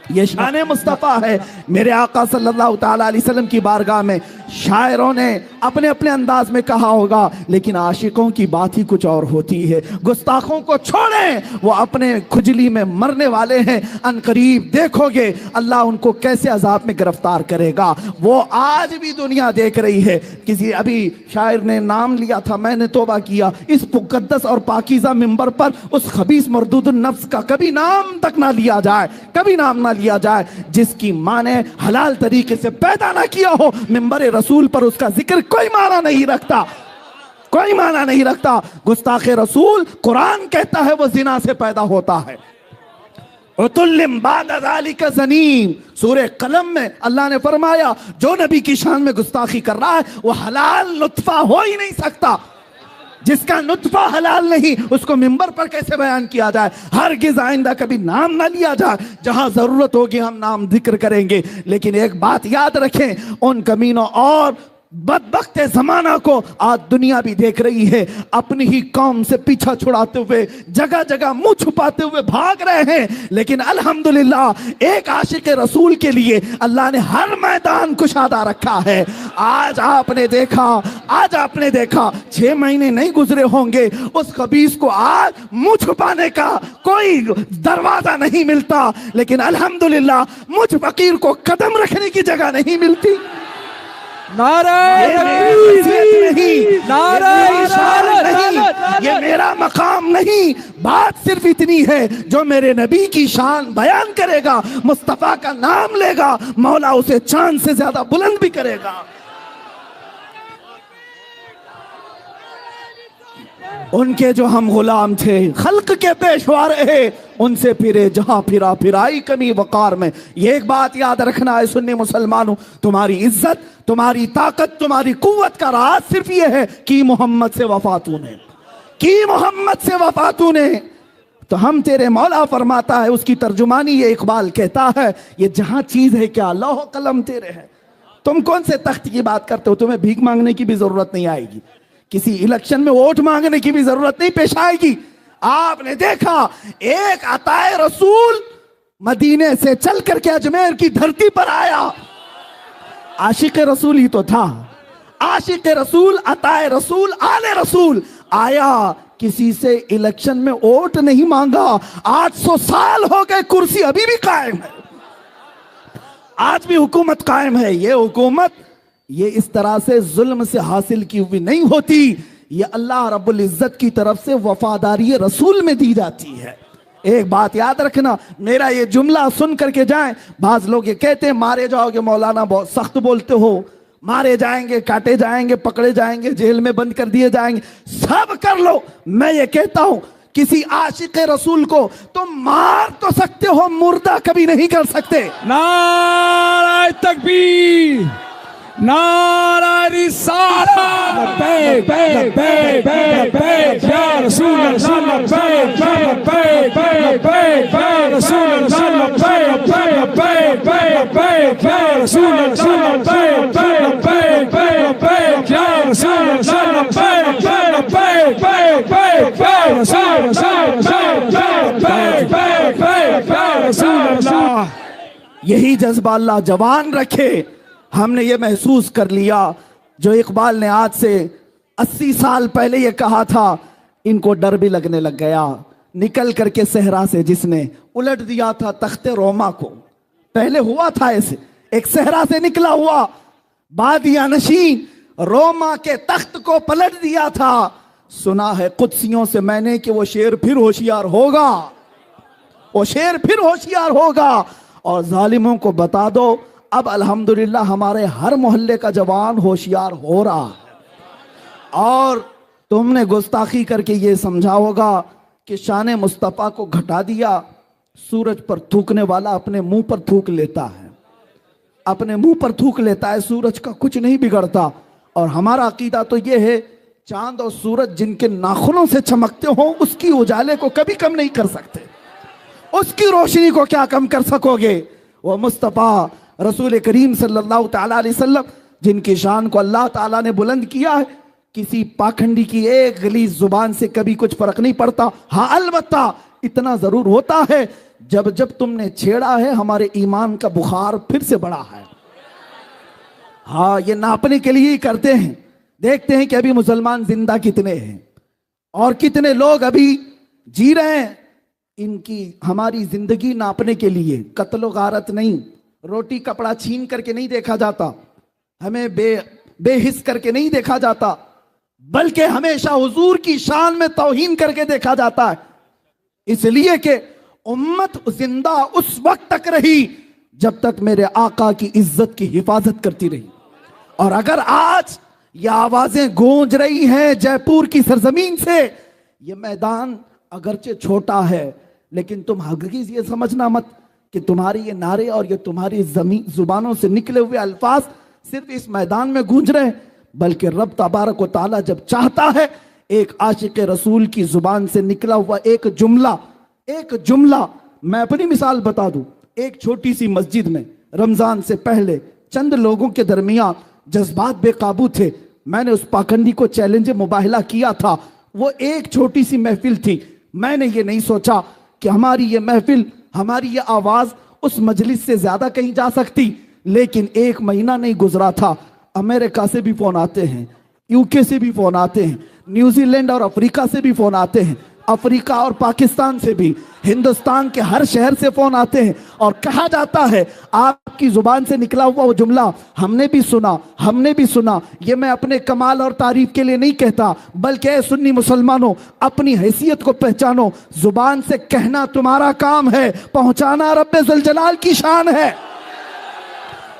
ये शान मुस्तफ़ा है। मेरे आका सल्लल्लाहु ताला अलैहि वसल्लम की बारगाह में शायरों ने अपने अपने अंदाज में कहा होगा, लेकिन आशिकों की बात ही कुछ और होती है। गुस्ताखों को छोड़ें, वो अपने खुजली में मरने वाले हैं। अनकरीब देखोगे अल्लाह उनको कैसे अजाब में गिरफ्तार करेगा, वो आज भी दुनिया देख रही है। किसी अभी शायर ने नाम लिया था, मैंने तौबा किया इस मुकद्दस और पाकीज़ा मिंबर पर उस खबीस मरदूद नफ्स का कभी नाम तक ना लिया जाए, कभी नाम ना लिया जाए, जिसकी माँ ने हलाल तरीके से पैदा ना किया हो। मिंबर रसूल पर उसका जिक्र कोई माना नहीं रखता, कोई माना नहीं रखता। गुस्ताखे रसूल कुरान कहता है वो जिना से पैदा होता है। उतुल्लिम बाद ज़ालिका ज़नीम, सूरे कलम में अल्लाह ने फरमाया जो नबी की शान में गुस्ताखी कर रहा है वो हलाल नुत्फा हो ही नहीं सकता। जिसका नुत्फा हलाल नहीं उसको मिंबर पर कैसे बयान किया जाए। हरगिज़ आइंदा कभी नाम ना लिया जाए, जहां जरूरत होगी हम नाम जिक्र करेंगे। लेकिन एक बात याद रखें, उन कमीनों और बदबख्त जमाना को आज दुनिया भी देख रही है, अपनी ही कौम से पीछा छुड़ाते हुए जगह जगह मुंह छुपाते हुए भाग रहे हैं। लेकिन अल्हम्दुलिल्लाह एक आशिक रसूल के लिए अल्लाह ने हर मैदान कुशादा रखा है। आज आपने देखा 6 महीने नहीं गुजरे होंगे उस खबीस को आज मुंह छुपाने का कोई दरवाजा नहीं मिलता, लेकिन अल्हम्दुलिल्लाह मुझ फकीर को कदम रखने की जगह नहीं मिलती। ये मेरा मकाम नहीं, बात सिर्फ इतनी है जो मेरे नबी की शान बयान करेगा, मुस्तफा का नाम लेगा, मौला उसे चांद से ज्यादा बुलंद भी करेगा। उनके जो हम गुलाम थे खल्क के पेशवा रहे, उनसे फिरे जहां फिरा फिराई कमी वकार में। ये एक बात याद रखना है सुन्नी मुसलमानों, तुम्हारी इज्जत, तुम्हारी ताकत, तुम्हारी कुव्वत का राज सिर्फ ये है कि मोहम्मद से वफा तूने, कि मोहम्मद से वफा तूने। तो हम तेरे मौला फरमाता है, उसकी तर्जुमानी ये इकबाल कहता है, ये जहां चीज है क्या लौह कलम तेरे है। तुम कौन से तख्त की बात करते हो, तुम्हें भीख मांगने की भी जरूरत नहीं आएगी, किसी इलेक्शन में वोट मांगने की भी जरूरत नहीं पेश आएगी। आपने देखा एक अताए रसूल मदीने से चल करके अजमेर की धरती पर आया, आशिक रसूल ही तो था, आशिक रसूल, अताए रसूल, आले रसूल आया, किसी से इलेक्शन में वोट नहीं मांगा। 800 साल हो गए, कुर्सी अभी भी कायम है, आज भी हुकूमत कायम है। ये हुकूमत ये इस तरह से जुल्म से हासिल की हुई नहीं होती, ये अल्लाह रब्बुल इज्जत की तरफ से वफादारी रसूल में दी जाती है। एक बात याद रखना, मेरा ये जुमला सुन करके जाएं। बाज लोग ये कहते हैं मारे जाओगे मौलाना, बहुत सख्त बोलते हो, मारे जाएंगे, काटे जाएंगे, पकड़े जाएंगे, जेल में बंद कर दिए जाएंगे, सब कर लो। मैं ये कहता हूं किसी आशिक रसूल को तुम मार तो सकते हो, मुर्दा कभी नहीं कर सकते। नारे तकबीर, नारा रिसालत, लब्बैक लब्बैक लब्बैक या रसूल अल्लाह, लब्बैक लब्बैक लब्बैक या रसूल अल्लाह, लब्बैक लब्बैक लब्बैक या रसूल अल्लाह, लब्बैक लब्बैक लब्बैक या रसूल अल्लाह, लब्बैक लब्बैक या रसूल अल्लाह। यही जज्बा अल्लाह जवान रखे। हमने ये महसूस कर लिया जो इकबाल ने आज से 80 साल पहले ये कहा था, इनको डर भी लगने लग गया। निकल करके सहरा से जिसने उलट दिया था तख्ते रोमा को, पहले हुआ था ऐसे, एक सहरा से निकला हुआ बादिया नशीन रोमा के तख्त को पलट दिया था। सुना है कुदसियों से मैंने कि वो शेर फिर होशियार होगा, वो शेर फिर होशियार होगा। और जालिमों को बता दो, अब अल्हम्दुलिल्लाह हमारे हर मोहल्ले का जवान होशियार हो रहा है। और तुमने गुस्ताखी करके ये समझा होगा कि शान मुस्तफ़ा को घटा दिया। सूरज पर थूकने वाला अपने मुंह पर थूक लेता है, अपने मुंह पर थूक लेता है, सूरज का कुछ नहीं बिगड़ता। और हमारा अकीदा तो ये है, चांद और सूरज जिनके नाखूनों से चमकते हो उसकी उजाले को कभी कम नहीं कर सकते, उसकी रोशनी को क्या कम कर सकोगे। वो मुस्तफ़ा रसूल करीम सल्लल्लाहु ताला अलैहि वसल्लम जिनकी शान को अल्लाह ताला ने बुलंद किया है, किसी पाखंडी की एक गलीज जुबान से कभी कुछ फर्क नहीं पड़ता। हाँ, अलबत्ता इतना जरूर होता है, जब जब तुमने छेड़ा है हमारे ईमान का बुखार फिर से बढ़ा है। हाँ, ये नापने के लिए ही करते हैं। देखते हैं कि अभी मुसलमान जिंदा कितने हैं और कितने लोग अभी जी रहे हैं। इनकी हमारी जिंदगी नापने के लिए कत्लो गारत नहीं, रोटी कपड़ा छीन करके नहीं देखा जाता, हमें बेहिस करके नहीं देखा जाता, बल्कि हमेशा हुजूर की शान में तौहीन करके देखा जाता है। इसलिए कि उम्मत जिंदा उस वक्त तक रही जब तक मेरे आका की इज्जत की हिफाजत करती रही। और अगर आज ये आवाजें गूंज रही हैं जयपुर की सरजमीन से, ये मैदान अगरचे छोटा है, लेकिन तुम हकीकत ये समझना मत कि तुम्हारे ये नारे और ये तुम्हारी जुबानों से निकले हुए अल्फाज सिर्फ इस मैदान में गूंज रहे हैं, बल्कि रब तबारक व तआला जब चाहता है, एक आशिक रसूल की जुबान से निकला हुआ एक जुमला मैं अपनी मिसाल बता दूं। एक छोटी सी मस्जिद में रमजान से पहले चंद लोगों के दरमियान जज्बात बेकाबू थे। मैंने उस पाखंडी को चैलेंज मुबाहिला किया था। वो एक छोटी सी महफिल थी। मैंने ये नहीं सोचा कि हमारी ये महफिल, हमारी ये आवाज उस मजलिस से ज्यादा कहीं जा सकती। लेकिन एक महीना नहीं गुजरा था, अमेरिका से भी फोन आते हैं, यूके से भी फोन आते हैं, न्यूजीलैंड और अफ्रीका से भी फोन आते हैं, अफ्रीका और पाकिस्तान से भी, हिंदुस्तान के हर शहर से फोन आते हैं। और कहा जाता है आपकी जुबान से निकला हुआ वो जुमला हमने भी सुना। ये मैं अपने कमाल और तारीफ के लिए नहीं कहता, बल्कि सुन्नी मुसलमानों, अपनी हैसियत को पहचानो। जुबान से कहना तुम्हारा काम है, पहुंचाना रब्बे जुल जलाल की शान है।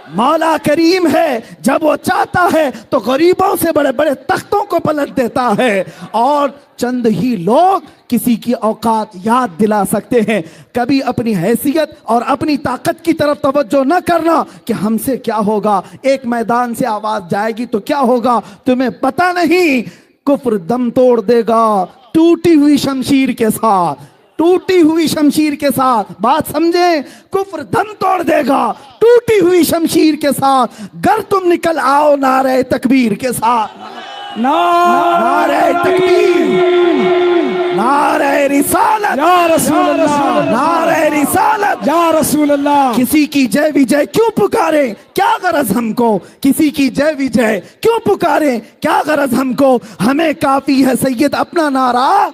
मौला करीम है, जब वो चाहता है तो गरीबों से बड़े बड़े तख्तों को पलट देता है। और चंद ही लोग किसी की औकात याद दिला सकते हैं। कभी अपनी हैसियत और अपनी ताकत की तरफ तवज्जो न करना कि हमसे क्या होगा, एक मैदान से आवाज जाएगी तो क्या होगा, तुम्हें पता नहीं। कुफ्र दम तोड़ देगा टूटी हुई शमशीर के साथ, टूटी हुई शमशीर के साथ। बात समझे, कुफ्र दम तोड़ देगा टूटी हुई शमशीर के साथ। गर तुम निकल आओ नारे तकबीर के साथ। नारे तकबीर, नारे रिसालत, या रसूल अल्लाह, नारे रिसालत, या रसूल अल्लाह। किसी की जय विजय क्यों पुकारे, क्या गरज हमको, किसी की जय विजय क्यों पुकारे, क्या गरज हमको। हमें काफी है सैयद अपना नारा,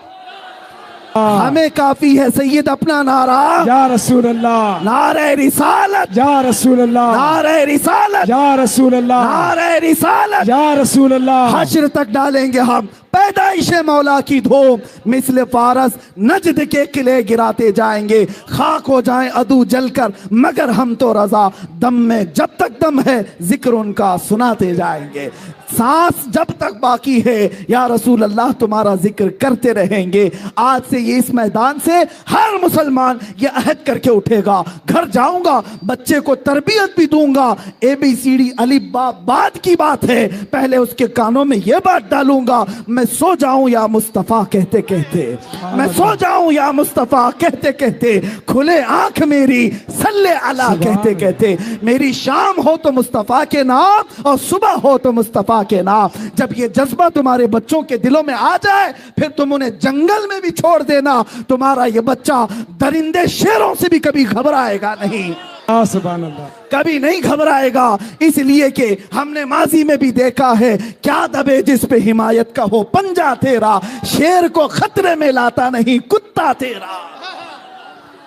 हमें काफी है सैयद अपना नारा, या रसूल अल्लाह। नारे रिसालत, या रसूल अल्लाह, नारे रिसालत, या रसूल अल्लाह, नारे रिसालत, या रसूल अल्लाह। हश्र तक डालेंगे हम पैदाइश मौला की धूम, मिस्ल फारस नजद के किले गिराते जाएंगे। खाक हो जाएं अदू जलकर मगर हम तो रजा, दम में जब तक दम है जिक्र उनका सुनाते जाएंगे। सांस जब तक बाकी है या रसूल अल्लाह तुम्हारा जिक्र करते रहेंगे। आज से ये इस मैदान से हर मुसलमान ये अहद करके उठेगा, घर जाऊंगा बच्चे को तरबियत भी दूंगा, ABCD अलिफ बा बाद की बात है, पहले उसके कानों में ये बात डालूंगा, मैं सो जाऊं या मुस्तफा कहते कहते, मैं सो जाऊं या मुस्तफा कहते कहते, खुले आंख मेरी सल्ले अला कहते कहते। मेरी शाम हो तो मुस्तफा के नाम और सुबह हो तो मुस्तफा के नाम। जब ये जज्बा तुम्हारे बच्चों के दिलों में आ जाए, फिर तुम उन्हें जंगल में भी छोड़ देना, तुम्हारा ये बच्चा दरिंदे शेरों से भी कभी घबराएगा नहीं, सुभान अल्लाह, कभी नहीं घबराएगा। इसलिए कि हमने माजी में भी देखा है, क्या दबे जिस पे हिमायत का हो पंजा तेरा, शेर को खतरे में लाता नहीं कुत्ता तेरा।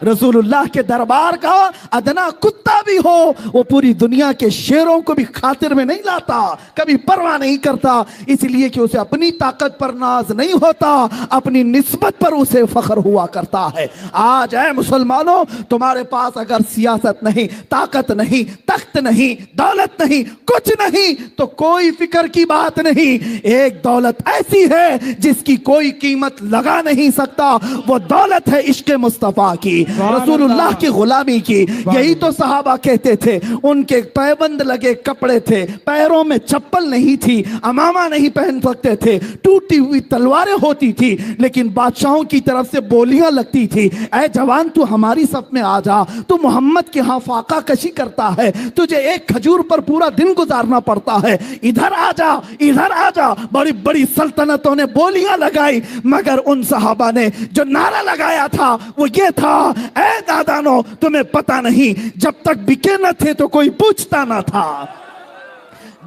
रसूलुल्लाह के दरबार का अदना कुत्ता भी हो वो पूरी दुनिया के शेरों को भी खातिर में नहीं लाता, कभी परवाह नहीं करता, इसलिए कि उसे अपनी ताकत पर नाज नहीं होता, अपनी निस्बत पर उसे फख्र हुआ करता है। आज है मुसलमानों, तुम्हारे पास अगर सियासत नहीं, ताकत नहीं, तख्त नहीं, दौलत नहीं, कुछ नहीं, तो कोई फिक्र की बात नहीं। एक दौलत ऐसी है जिसकी कोई कीमत लगा नहीं सकता, वो दौलत है इश्क मुस्तफा की, रसूलुल्लाह की गुलामी की। यही तो सहाबा कहते थे, उनके पैबंद लगे कपड़े थे, पैरों में चप्पल नहीं थी, अमामा नहीं पहन सकते थे, टूटी हुई तलवारें होती थी, लेकिन बादशाहों की तरफ से बोलियां लगती थी, ऐ जवान तू हमारी सफ में आ जा, तू मोहम्मद के यहाँ फाका कशी करता है, तुझे एक खजूर पर पूरा दिन गुजारना पड़ता है, इधर आ जा, इधर आ जा। बड़ी बड़ी सल्तनतों ने बोलियां लगाई, मगर उन सहाबा ने जो नारा लगाया था वो ये था, ऐ दादानो तुम्हें पता नहीं, जब तक बिके न थे तो कोई पूछता न था,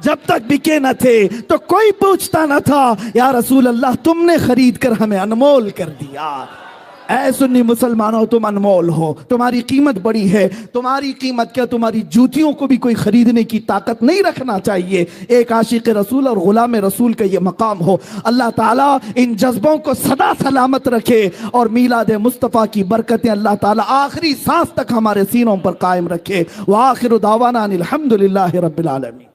जब तक बिके न थे तो कोई पूछता न था, या रसूल अल्लाह तुमने खरीद कर हमें अनमोल कर दिया। ऐ सुन्नी मुसलमानों, तुम अनमोल हो, तुम्हारी कीमत बड़ी है, तुम्हारी कीमत क्या तुम्हारी जूतियों को भी कोई खरीदने की ताकत नहीं रखना चाहिए। एक आशिक रसूल और गुलाम रसूल का ये मकाम हो। अल्लाह ताला इन जज्बों को सदा सलामत रखे और मीलाद मुस्तफ़ा की बरकतें अल्लाह ताला आखिरी सांस तक हमारे सीनों पर कायम रखे। व आखिर दावाना अनिल हम्दुलिल्लाहि रब्बिल आलमीन।